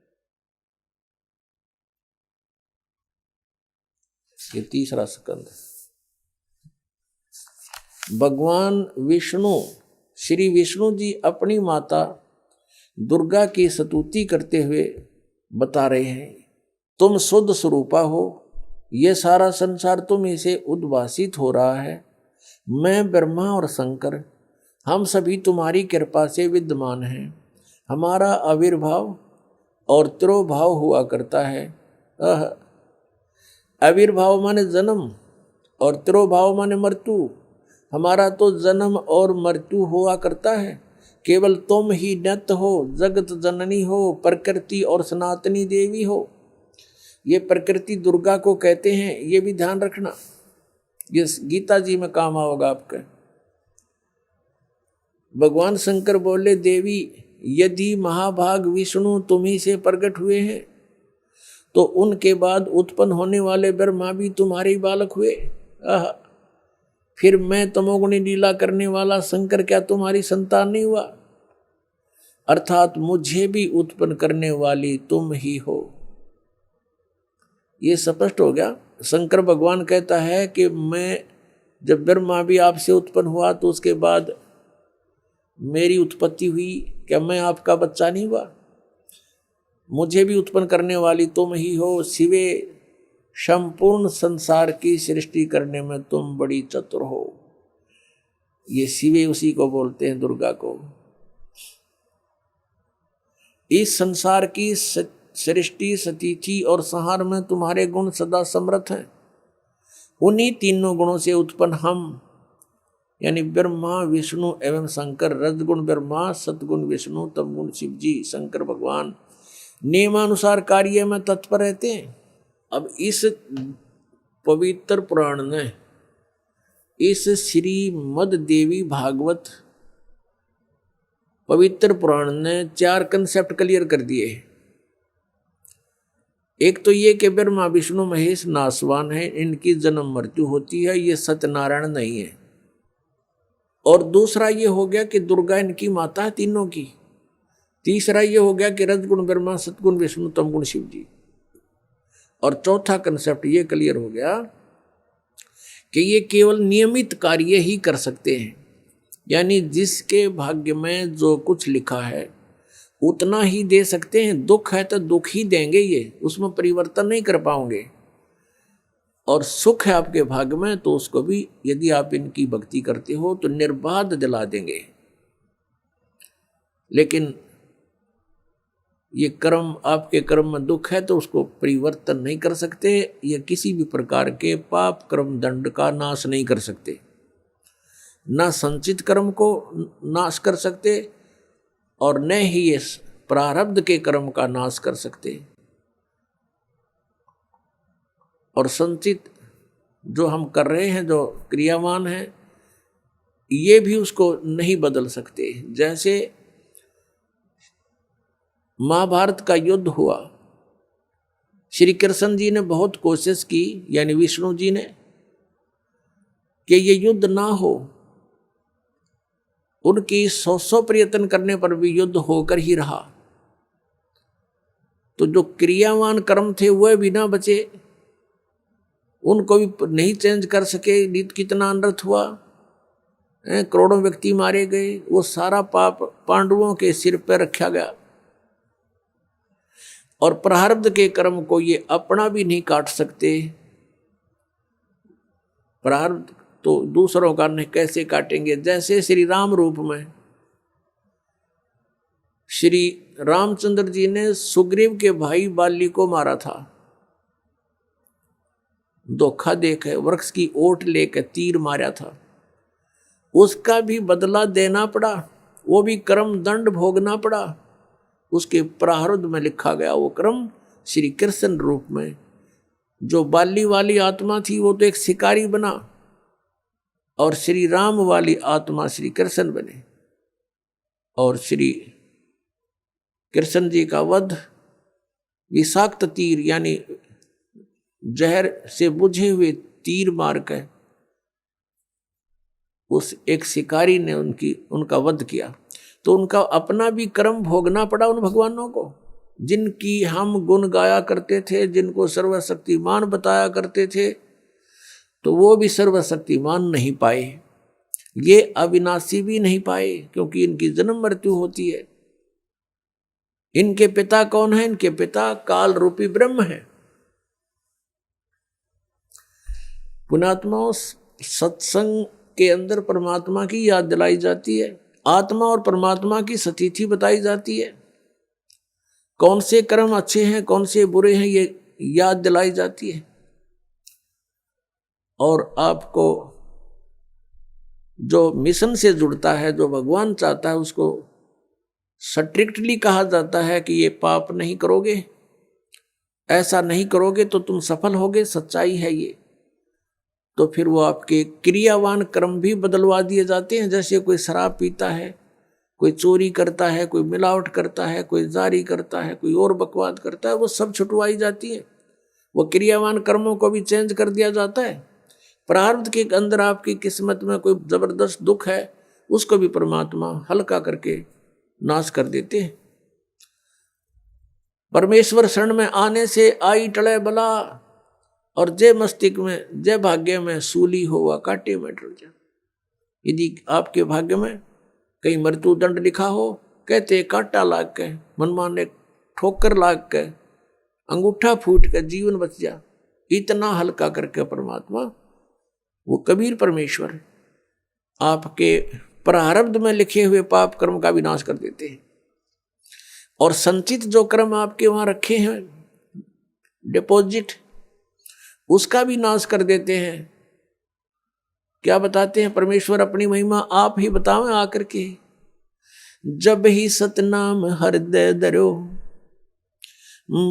ये तीसरा स्कंध। भगवान विष्णु, श्री विष्णु जी अपनी माता दुर्गा की स्तुति करते हुए बता रहे हैं, तुम शुद्ध स्वरूपा हो, ये सारा संसार तुम इसे उद्भासित हो रहा है। मैं ब्रह्मा और शंकर हम सभी तुम्हारी कृपा से विद्यमान हैं। हमारा आविर्भाव और तिरोभाव हुआ करता है। आविर्भाव माने जन्म और तिरोभाव माने मृत्यु। हमारा तो जन्म और मृत्यु हुआ करता है। केवल तुम ही नित्य हो, जगत जननी हो, प्रकृति और सनातनी देवी हो। ये प्रकृति दुर्गा को कहते हैं, ये भी ध्यान रखना, ये गीता जी में काम आओगा आपका। भगवान शंकर बोले, देवी यदि महाभाग विष्णु तुम्ही से प्रकट हुए हैं तो उनके बाद उत्पन्न होने वाले ब्रह्मा भी तुम्हारे बालक हुए। फिर मैं तमोगुणी लीला करने वाला शंकर क्या तुम्हारी संतान नहीं हुआ? अर्थात मुझे भी उत्पन्न करने वाली तुम ही हो। ये स्पष्ट हो गया। शंकर भगवान कहता है कि मैं जब ब्रह्मा भी आपसे उत्पन्न हुआ तो उसके बाद मेरी उत्पत्ति हुई, क्या मैं आपका बच्चा नहीं हुआ? मुझे भी उत्पन्न करने वाली तुम ही हो। शिवे संपूर्ण संसार की सृष्टि करने में तुम बड़ी चतुर हो। ये शिवे उसी को बोलते हैं, दुर्गा को। इस संसार की सृष्टि, स्थिति और संहार में तुम्हारे गुण सदा समर्थ हैं। उन्हीं तीनों गुणों से उत्पन्न हम यानी ब्रह्मा विष्णु एवं शंकर, रजगुण ब्रह्मा, सतगुण विष्णु, तमगुण शिव जी, शंकर भगवान नियमानुसार कार्य में तत्पर रहते हैं। अब इस पवित्र पुराण ने, इस श्रीमद् देवी भागवत पवित्र पुराण ने 4 कंसेप्ट क्लियर कर दिए। एक तो ये कि ब्रह्मा विष्णु महेश नासवान है, इनकी जन्म मृत्यु होती है, ये सत्यनारायण नहीं है। और दूसरा ये हो गया कि दुर्गा इनकी माता है तीनों की। तीसरा ये हो गया कि रजगुण ब्रह्मा, सतगुण विष्णु, तमगुण शिव जी। और चौथा कंसेप्ट ये क्लियर हो गया कि ये केवल नियमित कार्य ही कर सकते हैं, यानी जिसके भाग्य में जो कुछ लिखा है उतना ही दे सकते हैं। दुख है तो दुख ही देंगे, ये उसमें परिवर्तन नहीं कर पाओगे। और सुख है आपके भाग्य में तो उसको भी यदि आप इनकी भक्ति करते हो तो निर्बाध दिला देंगे। लेकिन ये कर्म, आपके कर्म में दुख है तो उसको परिवर्तन नहीं कर सकते। ये किसी भी प्रकार के पाप कर्म दंड का नाश नहीं कर सकते, ना संचित कर्म को नाश कर सकते और न ही ये प्रारब्ध के कर्म का नाश कर सकते। और संचित जो हम कर रहे हैं, जो क्रियावान है, ये भी उसको नहीं बदल सकते। जैसे महाभारत का युद्ध हुआ, श्री कृष्ण जी ने बहुत कोशिश की, यानी विष्णु जी ने, कि ये युद्ध ना हो। उनकी 100 प्रयत्न करने पर भी युद्ध होकर ही रहा। तो जो क्रियावान कर्म थे वह भी ना बचे, उनको भी नहीं चेंज कर सके। कितना अनर्थ हुआ, करोड़ों व्यक्ति मारे गए। वो सारा पाप पांडवों के सिर पर रखा गया। और प्रारब्ध के कर्म को ये अपना भी नहीं काट सकते। प्रारब्ध तो दूसरों का नहीं कैसे काटेंगे। जैसे श्री राम रूप में श्री रामचंद्र जी ने सुग्रीव के भाई बाली को मारा था, धोखा देकर वृक्ष की ओट लेकर तीर मारा था। उसका भी बदला देना पड़ा, वो भी कर्म दंड भोगना पड़ा। उसके प्रारब्ध में लिखा गया वो कर्म श्री कृष्ण रूप में। जो बाली वाली आत्मा थी वो तो एक शिकारी बना और श्री राम वाली आत्मा श्री कृष्ण बने। और श्री कृष्ण जी का वध विषाक्त तीर यानी जहर से बुझे हुए तीर मार कर उस एक शिकारी ने उनका वध किया। तो उनका अपना भी कर्म भोगना पड़ा उन भगवानों को, जिनकी हम गुण गाया करते थे, जिनको सर्वशक्तिमान बताया करते थे, तो वो भी सर्वशक्तिमान नहीं पाए, ये अविनाशी भी नहीं पाए, क्योंकि इनकी जन्म मृत्यु होती है। इनके पिता कौन है? इनके पिता काल रूपी ब्रह्म है। पुण्यात्माओं, सत्संग के अंदर परमात्मा की याद दिलाई जाती है, आत्मा और परमात्मा की सतिथि बताई जाती है, कौन से कर्म अच्छे हैं कौन से बुरे हैं ये याद दिलाई जाती है। और आपको जो मिशन से जुड़ता है, जो भगवान चाहता है, उसको स्ट्रिक्टली कहा जाता है कि ये पाप नहीं करोगे, ऐसा नहीं करोगे तो तुम सफल होगे, सच्चाई है ये। तो फिर वो आपके क्रियावान कर्म भी बदलवा दिए जाते हैं। जैसे कोई शराब पीता है, कोई चोरी करता है, कोई मिलावट करता है, कोई जारी करता है, कोई और बकवाद करता है, वो सब छुटवाई जाती है। वो क्रियावान कर्मों को भी चेंज कर दिया जाता है। प्रारब्ध के अंदर आपकी किस्मत में कोई जबरदस्त दुख है, उसको भी परमात्मा हल्का करके नाश कर देते हैं। परमेश्वर शरण में आने से आई टले बला, और जय मस्तिष्क में जय भाग्य में सूली हुआ कांटे में डर जा। यदि आपके भाग्य में कहीं मृत्यु दंड लिखा हो, कहते कांटा लाग के, मनमाने ठोकर लाग के, अंगूठा फूट के जीवन बच जा, इतना हल्का करके परमात्मा, वो कबीर परमेश्वर आपके प्रारब्ध में लिखे हुए पाप कर्म का विनाश कर देते हैं। और संचित जो कर्म आपके वहां रखे हैं डिपॉजिट, उसका भी नाश कर देते हैं। क्या बताते हैं परमेश्वर अपनी महिमा? आप ही बताओ आकर के। जब ही सतनाम हृदय धरो,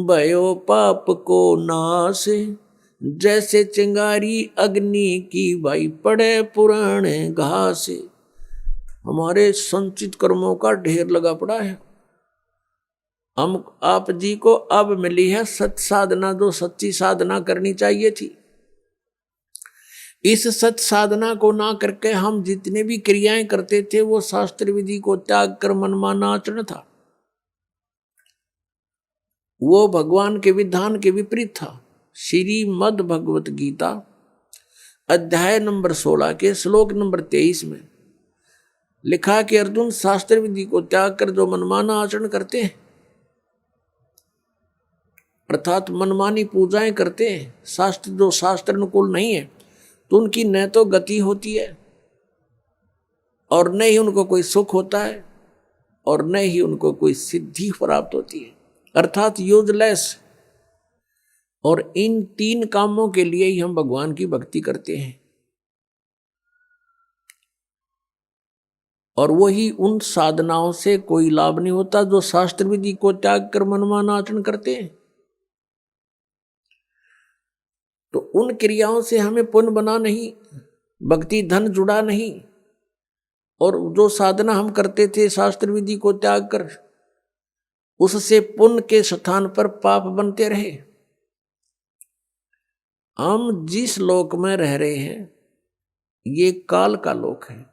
भयो पाप को नाश, जैसे चिंगारी अग्नि की भाई पड़े पुराने घास। हमारे संचित कर्मों का ढेर लगा पड़ा है। हम आप जी को अब मिली है सत साधना, जो सच्ची साधना करनी चाहिए थी। इस सत साधना को ना करके हम जितने भी क्रियाएं करते थे, वो शास्त्र विधि को त्याग कर मनमाना आचरण था, वो भगवान के विधान के विपरीत था। श्रीमद् भगवत गीता अध्याय नंबर 16 के श्लोक नंबर 23 में लिखा कि अर्जुन, शास्त्र विधि को त्याग कर जो मनमाना आचरण करते हैं, अर्थात मनमानी पूजाएं करते हैं, शास्त्र जो शास्त्र अनुकूल नहीं है, तो उनकी न तो गति होती है और न ही उनको कोई सुख होता है और न ही उनको कोई सिद्धि प्राप्त होती है, अर्थात यूजलेस। और इन तीन कामों के लिए ही हम भगवान की भक्ति करते हैं। और वही उन साधनाओं से कोई लाभ नहीं होता जो शास्त्र विधि को त्याग कर मनमाना आचरण करते हैं। तो उन क्रियाओं से हमें पुण्य बना नहीं, भक्ति धन जुड़ा नहीं, और जो साधना हम करते थे शास्त्र विधि को त्याग कर, उससे पुण्य के स्थान पर पाप बनते रहे। हम जिस लोक में रह रहे हैं, ये काल का लोक है,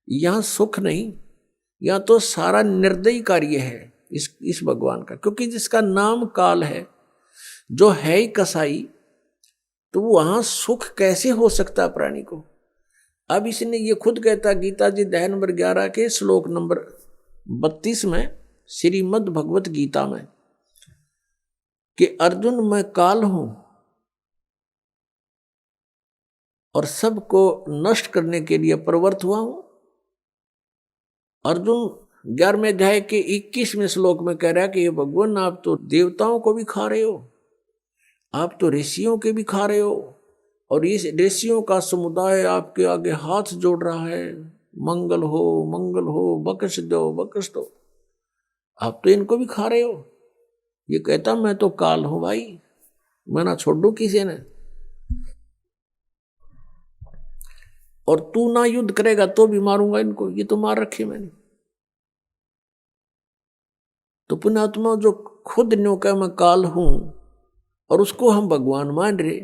यहां सुख नहीं, यहां तो सारा निर्दयी कार्य है इस भगवान का, क्योंकि जिसका नाम काल है, जो है ही कसाई, तो वहां सुख कैसे हो सकता प्राणी को? अब इसने ये खुद कहता, गीता जी अध्याय नंबर 11 के श्लोक नंबर 32 में श्रीमद् भगवत गीता में, कि अर्जुन मैं काल हूं और सबको नष्ट करने के लिए प्रवृत्त हुआ हूं। अर्जुन 11वें अध्याय के 21वें श्लोक में कह रहा है कि ये भगवान, आप तो देवताओं को भी खा रहे हो, आप तो ऋषियों के भी खा रहे हो, और इस ऋषियों का समुदाय आपके आगे हाथ जोड़ रहा है, मंगल हो, बख्श दो। आप तो इनको भी खा रहे हो। ये कहता मैं तो काल हूं भाई, मैं ना छोड़ दूं किसी ने, और तू ना युद्ध करेगा तो भी मारूंगा इनको, ये तो मार रखे मैंने। तो पुण्यात्मा जो खुद न्यों का मैं काल हूं और उसको हम भगवान मान रहे,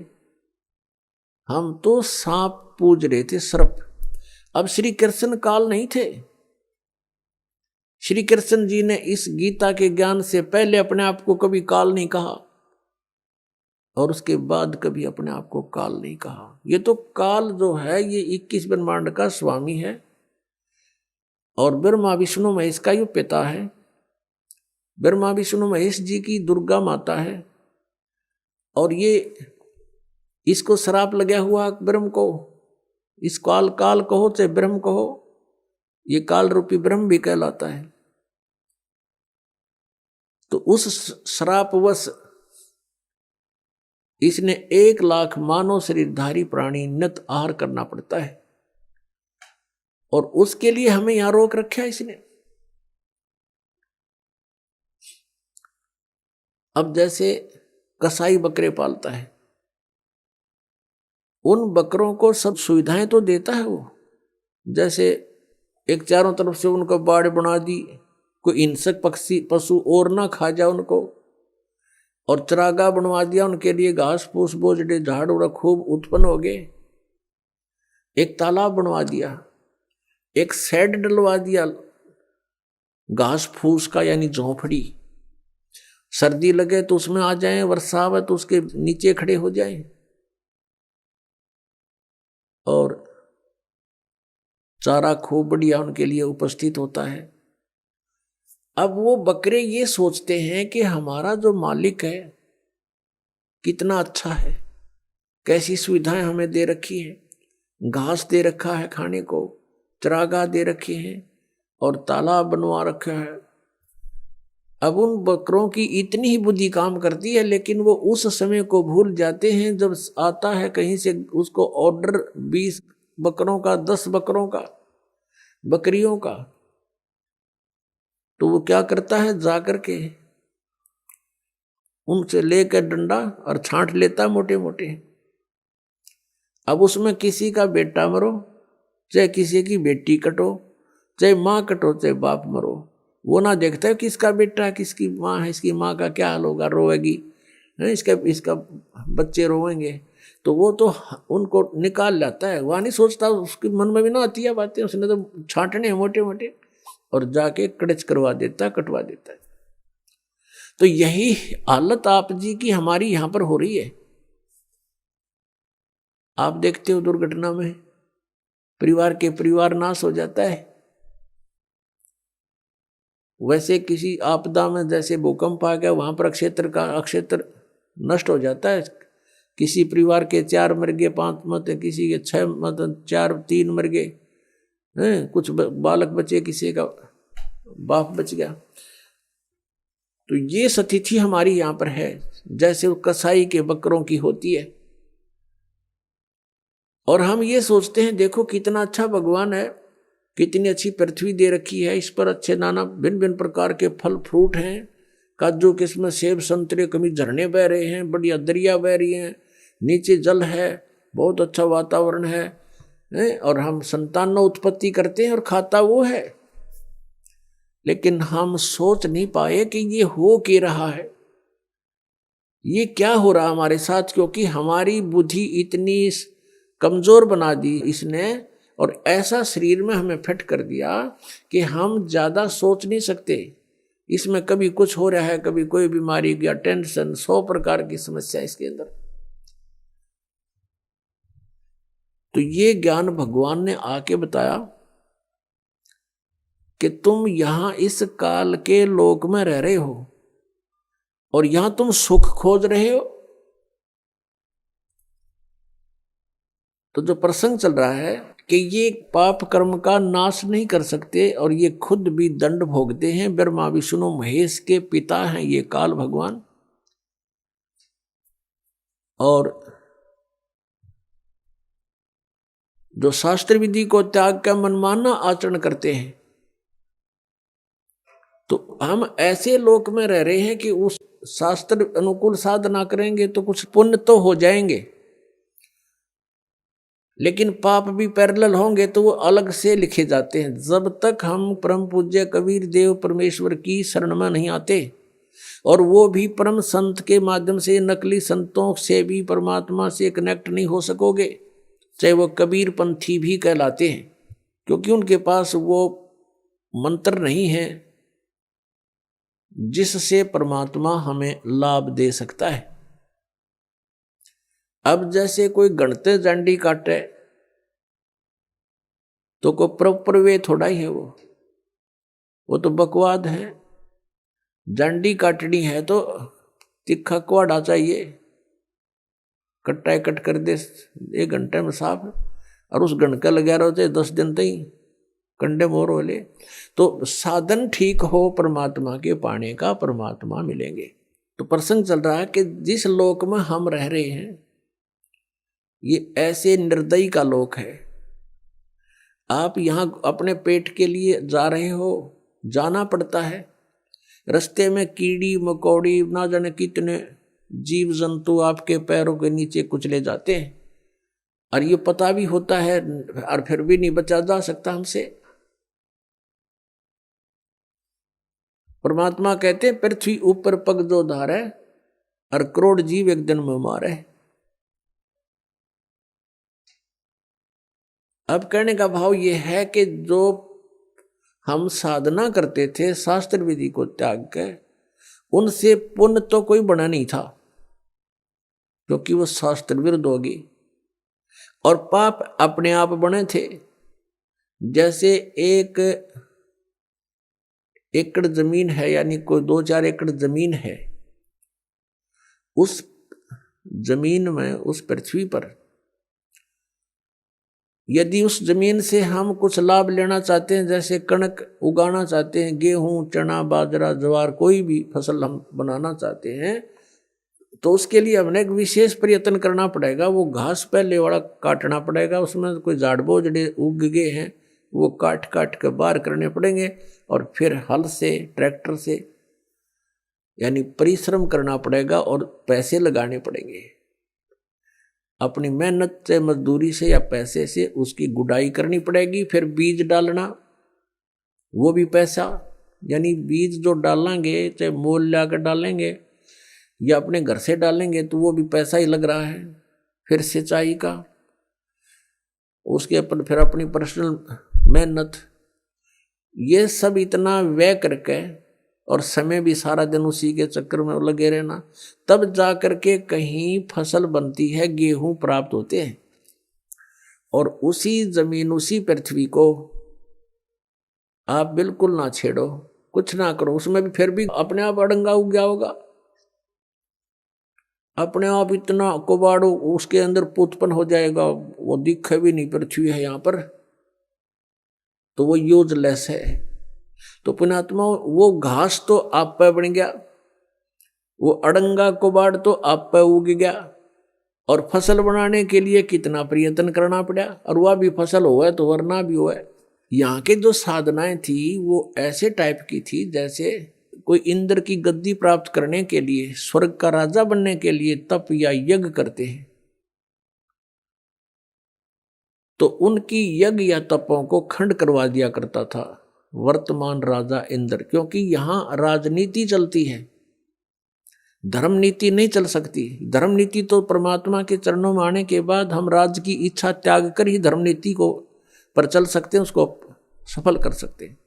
हम तो सांप पूज रहे थे, सर्प। अब श्री कृष्ण काल नहीं थे। श्री कृष्ण जी ने इस गीता के ज्ञान से पहले अपने आप को कभी काल नहीं कहा और उसके बाद कभी अपने आप को काल नहीं कहा। ये तो काल जो है ये 21 ब्रह्मांड का स्वामी है और ब्रह्मा विष्णु महेश का ये पिता है। ब्रह्मा विष्णु महेश जी की दुर्गा माता है और ये इसको श्राप लगा हुआ ब्रह्म को, इस काल काल कहो चाहे ब्रह्म कहो, ये काल रूपी ब्रह्म भी कहलाता है। तो उस श्रापवश इसने 1 लाख मानव शरीरधारी प्राणी नित आहार करना पड़ता है और उसके लिए हमें यहां रोक रखा है इसने। अब जैसे कसाई बकरे पालता है, उन बकरों को सब सुविधाएं तो देता है वो, जैसे एक चारों तरफ से उनको बाड़ बना दी, कोई हिंसक पक्षी पशु और ना खा जाए उनको, और चरागाह बनवा दिया उनके लिए, घास फूस बोझड़े झाड़ उड़ा खूब उत्पन्न हो गए। एक तालाब बनवा दिया, एक शेड डलवा दिया घास फूस का यानी झोंपड़ी, सर्दी लगे तो उसमें आ जाएं, वर्षा आवे तो उसके नीचे खड़े हो जाएं। और चारा खूब बढ़िया उनके लिए उपस्थित होता है। अब वो बकरे ये सोचते हैं कि हमारा जो मालिक है कितना अच्छा है, कैसी सुविधाएं हमें दे रखी है, घास दे रखा है खाने को, चरागाह दे रखे हैं और तालाब बनवा रखा है। अब उन बकरों की इतनी ही बुद्धि काम करती है, लेकिन वो उस समय को भूल जाते हैं जब आता है कहीं से उसको ऑर्डर 20 बकरों का, 10 बकरों का, बकरियों का, तो वो क्या करता है, जाकर के उनसे लेकर डंडा और छांट लेता मोटे मोटे। अब उसमें किसी का बेटा मरो, चाहे किसी की बेटी कटो, चाहे माँ कटो, चाहे बाप मरो, वो ना देखता है किसका बेटा किसकी माँ है, इसकी माँ का क्या हाल होगा, रोएगी, इसका बच्चे रोएंगे, तो वो तो उनको निकाल लाता है। वह नहीं सोचता, उसके मन में भी ना आती है बातें, उसने तो छांटने मोटे मोटे और जाके कड़च करवा देता, कटवा देता है। तो यही हालत आप जी की हमारी यहां पर हो रही है। आप देखते हो दुर्घटना में परिवार नाश हो जाता है। वैसे किसी आपदा में जैसे भूकंप आ गया, वहां पर अक्षेत्र नष्ट हो जाता है। किसी परिवार के 4 मर गए, 5 मत, किसी के 6 मत, 4 3 मर गए, कुछ बालक बचे, किसी का बाप बच गया। तो ये स्थिति हमारी यहां पर है, जैसे कसाई के बकरों की होती है। और हम ये सोचते हैं देखो कितना अच्छा भगवान है, कितनी अच्छी पृथ्वी दे रखी है, इस पर अच्छे नाना भिन्न भिन्न प्रकार के फल फ्रूट हैं, काजू किस्म सेब संतरे, कभी झरने बह रहे हैं, बढ़िया दरिया बह रही हैं, नीचे जल है, बहुत अच्छा वातावरण है, और हम संतान उत्पत्ति करते हैं और खाता वो है। लेकिन हम सोच नहीं पाए कि ये हो क्या रहा है, ये क्या हो रहा हमारे साथ, क्योंकि हमारी बुद्धि इतनी कमजोर बना दी इसने और ऐसा शरीर में हमें फिट कर दिया कि हम ज्यादा सोच नहीं सकते। इसमें कभी कुछ हो रहा है, कभी कोई बीमारी या टेंशन, 100 प्रकार की समस्या इसके अंदर। तो ये ज्ञान भगवान ने आके बताया कि तुम यहां इस काल के लोक में रह रहे हो और यहां तुम सुख खोज रहे हो। तो जो प्रसंग चल रहा है कि ये पाप कर्म का नाश नहीं कर सकते और ये खुद भी दंड भोगते हैं। ब्रह्मा विष्णु महेश के पिता हैं ये काल भगवान, और जो शास्त्र विधि को त्याग कर मनमाना आचरण करते हैं, तो हम ऐसे लोक में रह रहे हैं कि उस शास्त्र अनुकूल साधना करेंगे तो कुछ पुण्य तो हो जाएंगे, लेकिन पाप भी पैरेलल होंगे तो वो अलग से लिखे जाते हैं। जब तक हम परम पूज्य कबीर देव परमेश्वर की शरण में नहीं आते, और वो भी परम संत के माध्यम से, नकली संतों से भी परमात्मा से कनेक्ट नहीं हो सकोगे, चाहे वो कबीर पंथी भी कहलाते हैं, क्योंकि उनके पास वो मंत्र नहीं है जिससे परमात्मा हमें लाभ दे सकता है। अब जैसे कोई गणते जांडी काटे तो कोई प्रॉपर वे थोड़ा ही है, वो तो बकवाद है। जांडी काटनी है तो तिखा कुआड़ा चाहिए, कट्टा कट कर दे 1 घंटे में साफ, और उस गणका लगा रहे होते 10 दिन तक कंडे मोर वाले। तो साधन ठीक हो परमात्मा के पाने का, परमात्मा मिलेंगे। तो प्रसंग चल रहा है कि जिस लोक में हम रह रहे हैं ये ऐसे निर्दयी का लोक है। आप यहाँ अपने पेट के लिए जा रहे हो, जाना पड़ता है, रास्ते में कीड़ी मकोड़ी ना जाने कितने जीव जंतु आपके पैरों के नीचे कुचले जाते हैं, और ये पता भी होता है, और फिर भी नहीं बचा जा सकता हमसे। परमात्मा कहते हैं पृथ्वी ऊपर पग दो धारे, और करोड़ जीव एक दिन में मारे। अब कहने का भाव ये है कि जो हम साधना करते थे शास्त्र विधि को त्याग कर, उनसे पुण्य तो कोई बना नहीं था, क्योंकि वो शास्त्र विरुद्ध होगी, और पाप अपने आप बने थे। जैसे 1 एकड़ जमीन है, यानी कोई 2-4 एकड़ जमीन है, उस जमीन में, उस पृथ्वी पर यदि उस जमीन से हम कुछ लाभ लेना चाहते हैं, जैसे कणक उगाना चाहते हैं, गेहूं चना बाजरा ज्वार कोई भी फसल हम बनाना चाहते हैं, तो उसके लिए हमने एक विशेष प्रयत्न करना पड़ेगा। वो घास पहले वाला काटना पड़ेगा, उसमें कोई झाड़ बोझड़े उग गए हैं वो काट काट के बाहर करने पड़ेंगे, और फिर हल से ट्रैक्टर से, यानी परिश्रम करना पड़ेगा और पैसे लगाने पड़ेंगे। अपनी मेहनत से, मजदूरी से या पैसे से उसकी गुडाई करनी पड़ेगी। फिर बीज डालना, वो भी पैसा, यानी बीज जो डालेंगे चाहे मोल लाकर डालेंगे या अपने घर से डालेंगे तो वो भी पैसा ही लग रहा है। फिर सिंचाई का, उसके ऊपर फिर अपनी पर्सनल मेहनत, ये सब इतना व्यय करके, और समय भी सारा दिन उसी के चक्कर में लगे रहना, तब जा करके कहीं फसल बनती है, गेहूं प्राप्त होते हैं। और उसी जमीन, उसी पृथ्वी को आप बिल्कुल ना छेड़ो, कुछ ना करो, उसमें भी फिर भी अपने आप अड़ंगा उग गया होगा, अपने आप इतना कुबाड़ो उसके अंदर उत्पन्न हो जाएगा, वो दिखे भी नहीं पृथ्वी है यहाँ पर, तो वो यूजलेस है। तो पुण्यात्मा, वो घास तो आप पे बन गया, वो अड़ंगा कुबाड़ तो आप पे उग गया, और फसल बनाने के लिए कितना प्रयत्न करना पड़ा, और वह भी फसल हुआ तो वरना भी हुआ। यहाँ के जो साधनाएं थी वो ऐसे टाइप की थी जैसे कोई इंद्र की गद्दी प्राप्त करने के लिए, स्वर्ग का राजा बनने के लिए तप या यज्ञ करते हैं, तो उनकी यज्ञ या तपों को खंड करवा दिया करता था वर्तमान राजा इंद्र, क्योंकि यहां राजनीति चलती है, धर्म नीति नहीं चल सकती। धर्म नीति तो परमात्मा के चरणों में आने के बाद हम राज्य की इच्छा त्याग कर ही धर्म नीति को पर चल सकते हैं, उसको सफल कर सकते हैं।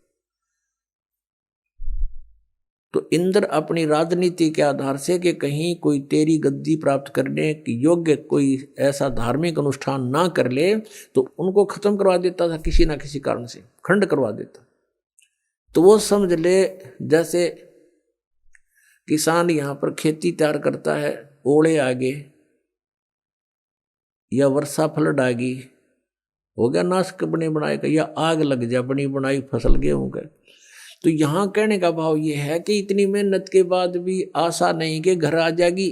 तो इंद्र अपनी राजनीति के आधार से कि कहीं कोई तेरी गद्दी प्राप्त करने की योग्य कोई ऐसा धार्मिक अनुष्ठान ना कर ले, तो उनको खत्म करवा देता था, किसी ना किसी कारण से खंड करवा देता। तो वो समझ ले जैसे किसान यहाँ पर खेती तैयार करता है, ओले आगे या वर्षा फ्लड आ गई, हो गया नाश बने बनाए का, या आग लग जा बनी बनाई फसल गेहूं का। तो यहाँ कहने का भाव ये है कि इतनी मेहनत के बाद भी आशा नहीं कि घर आ जाएगी,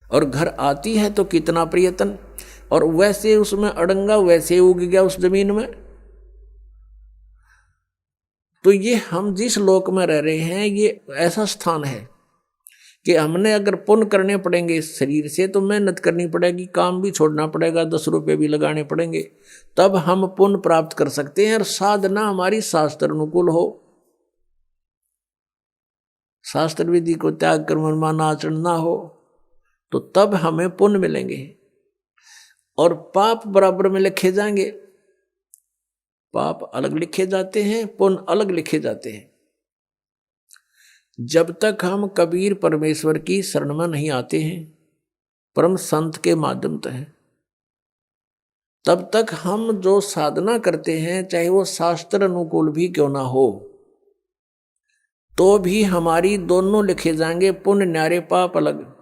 और घर आती है तो कितना प्रयत्न, और वैसे उसमें अड़ंगा वैसे उग गया उस जमीन में। तो ये हम जिस लोक में रह रहे हैं ये ऐसा स्थान है कि हमने अगर पुण्य करने पड़ेंगे शरीर से तो मेहनत करनी पड़ेगी, काम भी छोड़ना पड़ेगा, 10 रुपये भी लगाने पड़ेंगे, तब हम पुण्य प्राप्त कर सकते हैं। और साधना हमारी शास्त्र अनुकूल हो, शास्त्र विधि को त्याग कर मनमाना आचरण ना हो, तो तब हमें पुण्य मिलेंगे। और पाप बराबर में लिखे जाएंगे, पाप अलग लिखे जाते हैं, पुण्य अलग लिखे जाते हैं। जब तक हम कबीर परमेश्वर की शरण में नहीं आते हैं, परम संत के माध्यम से हैं, तब तक हम जो साधना करते हैं, चाहे वो शास्त्र अनुकूल भी क्यों ना हो, तो भी हमारी दोनों लिखे जाएंगे, पुण्य न्यारे पाप अलग,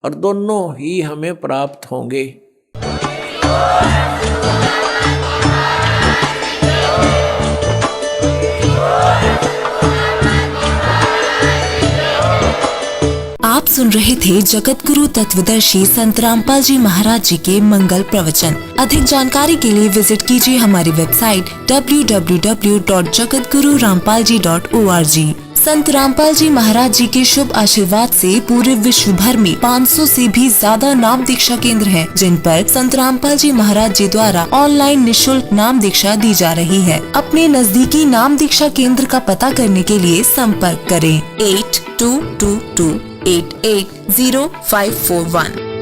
और दोनों ही हमें प्राप्त होंगे। आप सुन रहे थे जगत गुरु तत्वदर्शी संत रामपाल जी महाराज जी के मंगल प्रवचन। अधिक जानकारी के लिए विजिट कीजिए हमारी वेबसाइट www.jagatgururampalji.org। संत रामपाल जी महाराज जी के शुभ आशीर्वाद से पूरे विश्व भर में 500 से भी ज्यादा नाम दीक्षा केंद्र हैं, जिन पर संत रामपाल जी महाराज जी द्वारा ऑनलाइन निशुल्क नाम दीक्षा दी जा रही है। अपने नजदीकी नाम दीक्षा केंद्र का पता करने के लिए संपर्क करें 8222880541।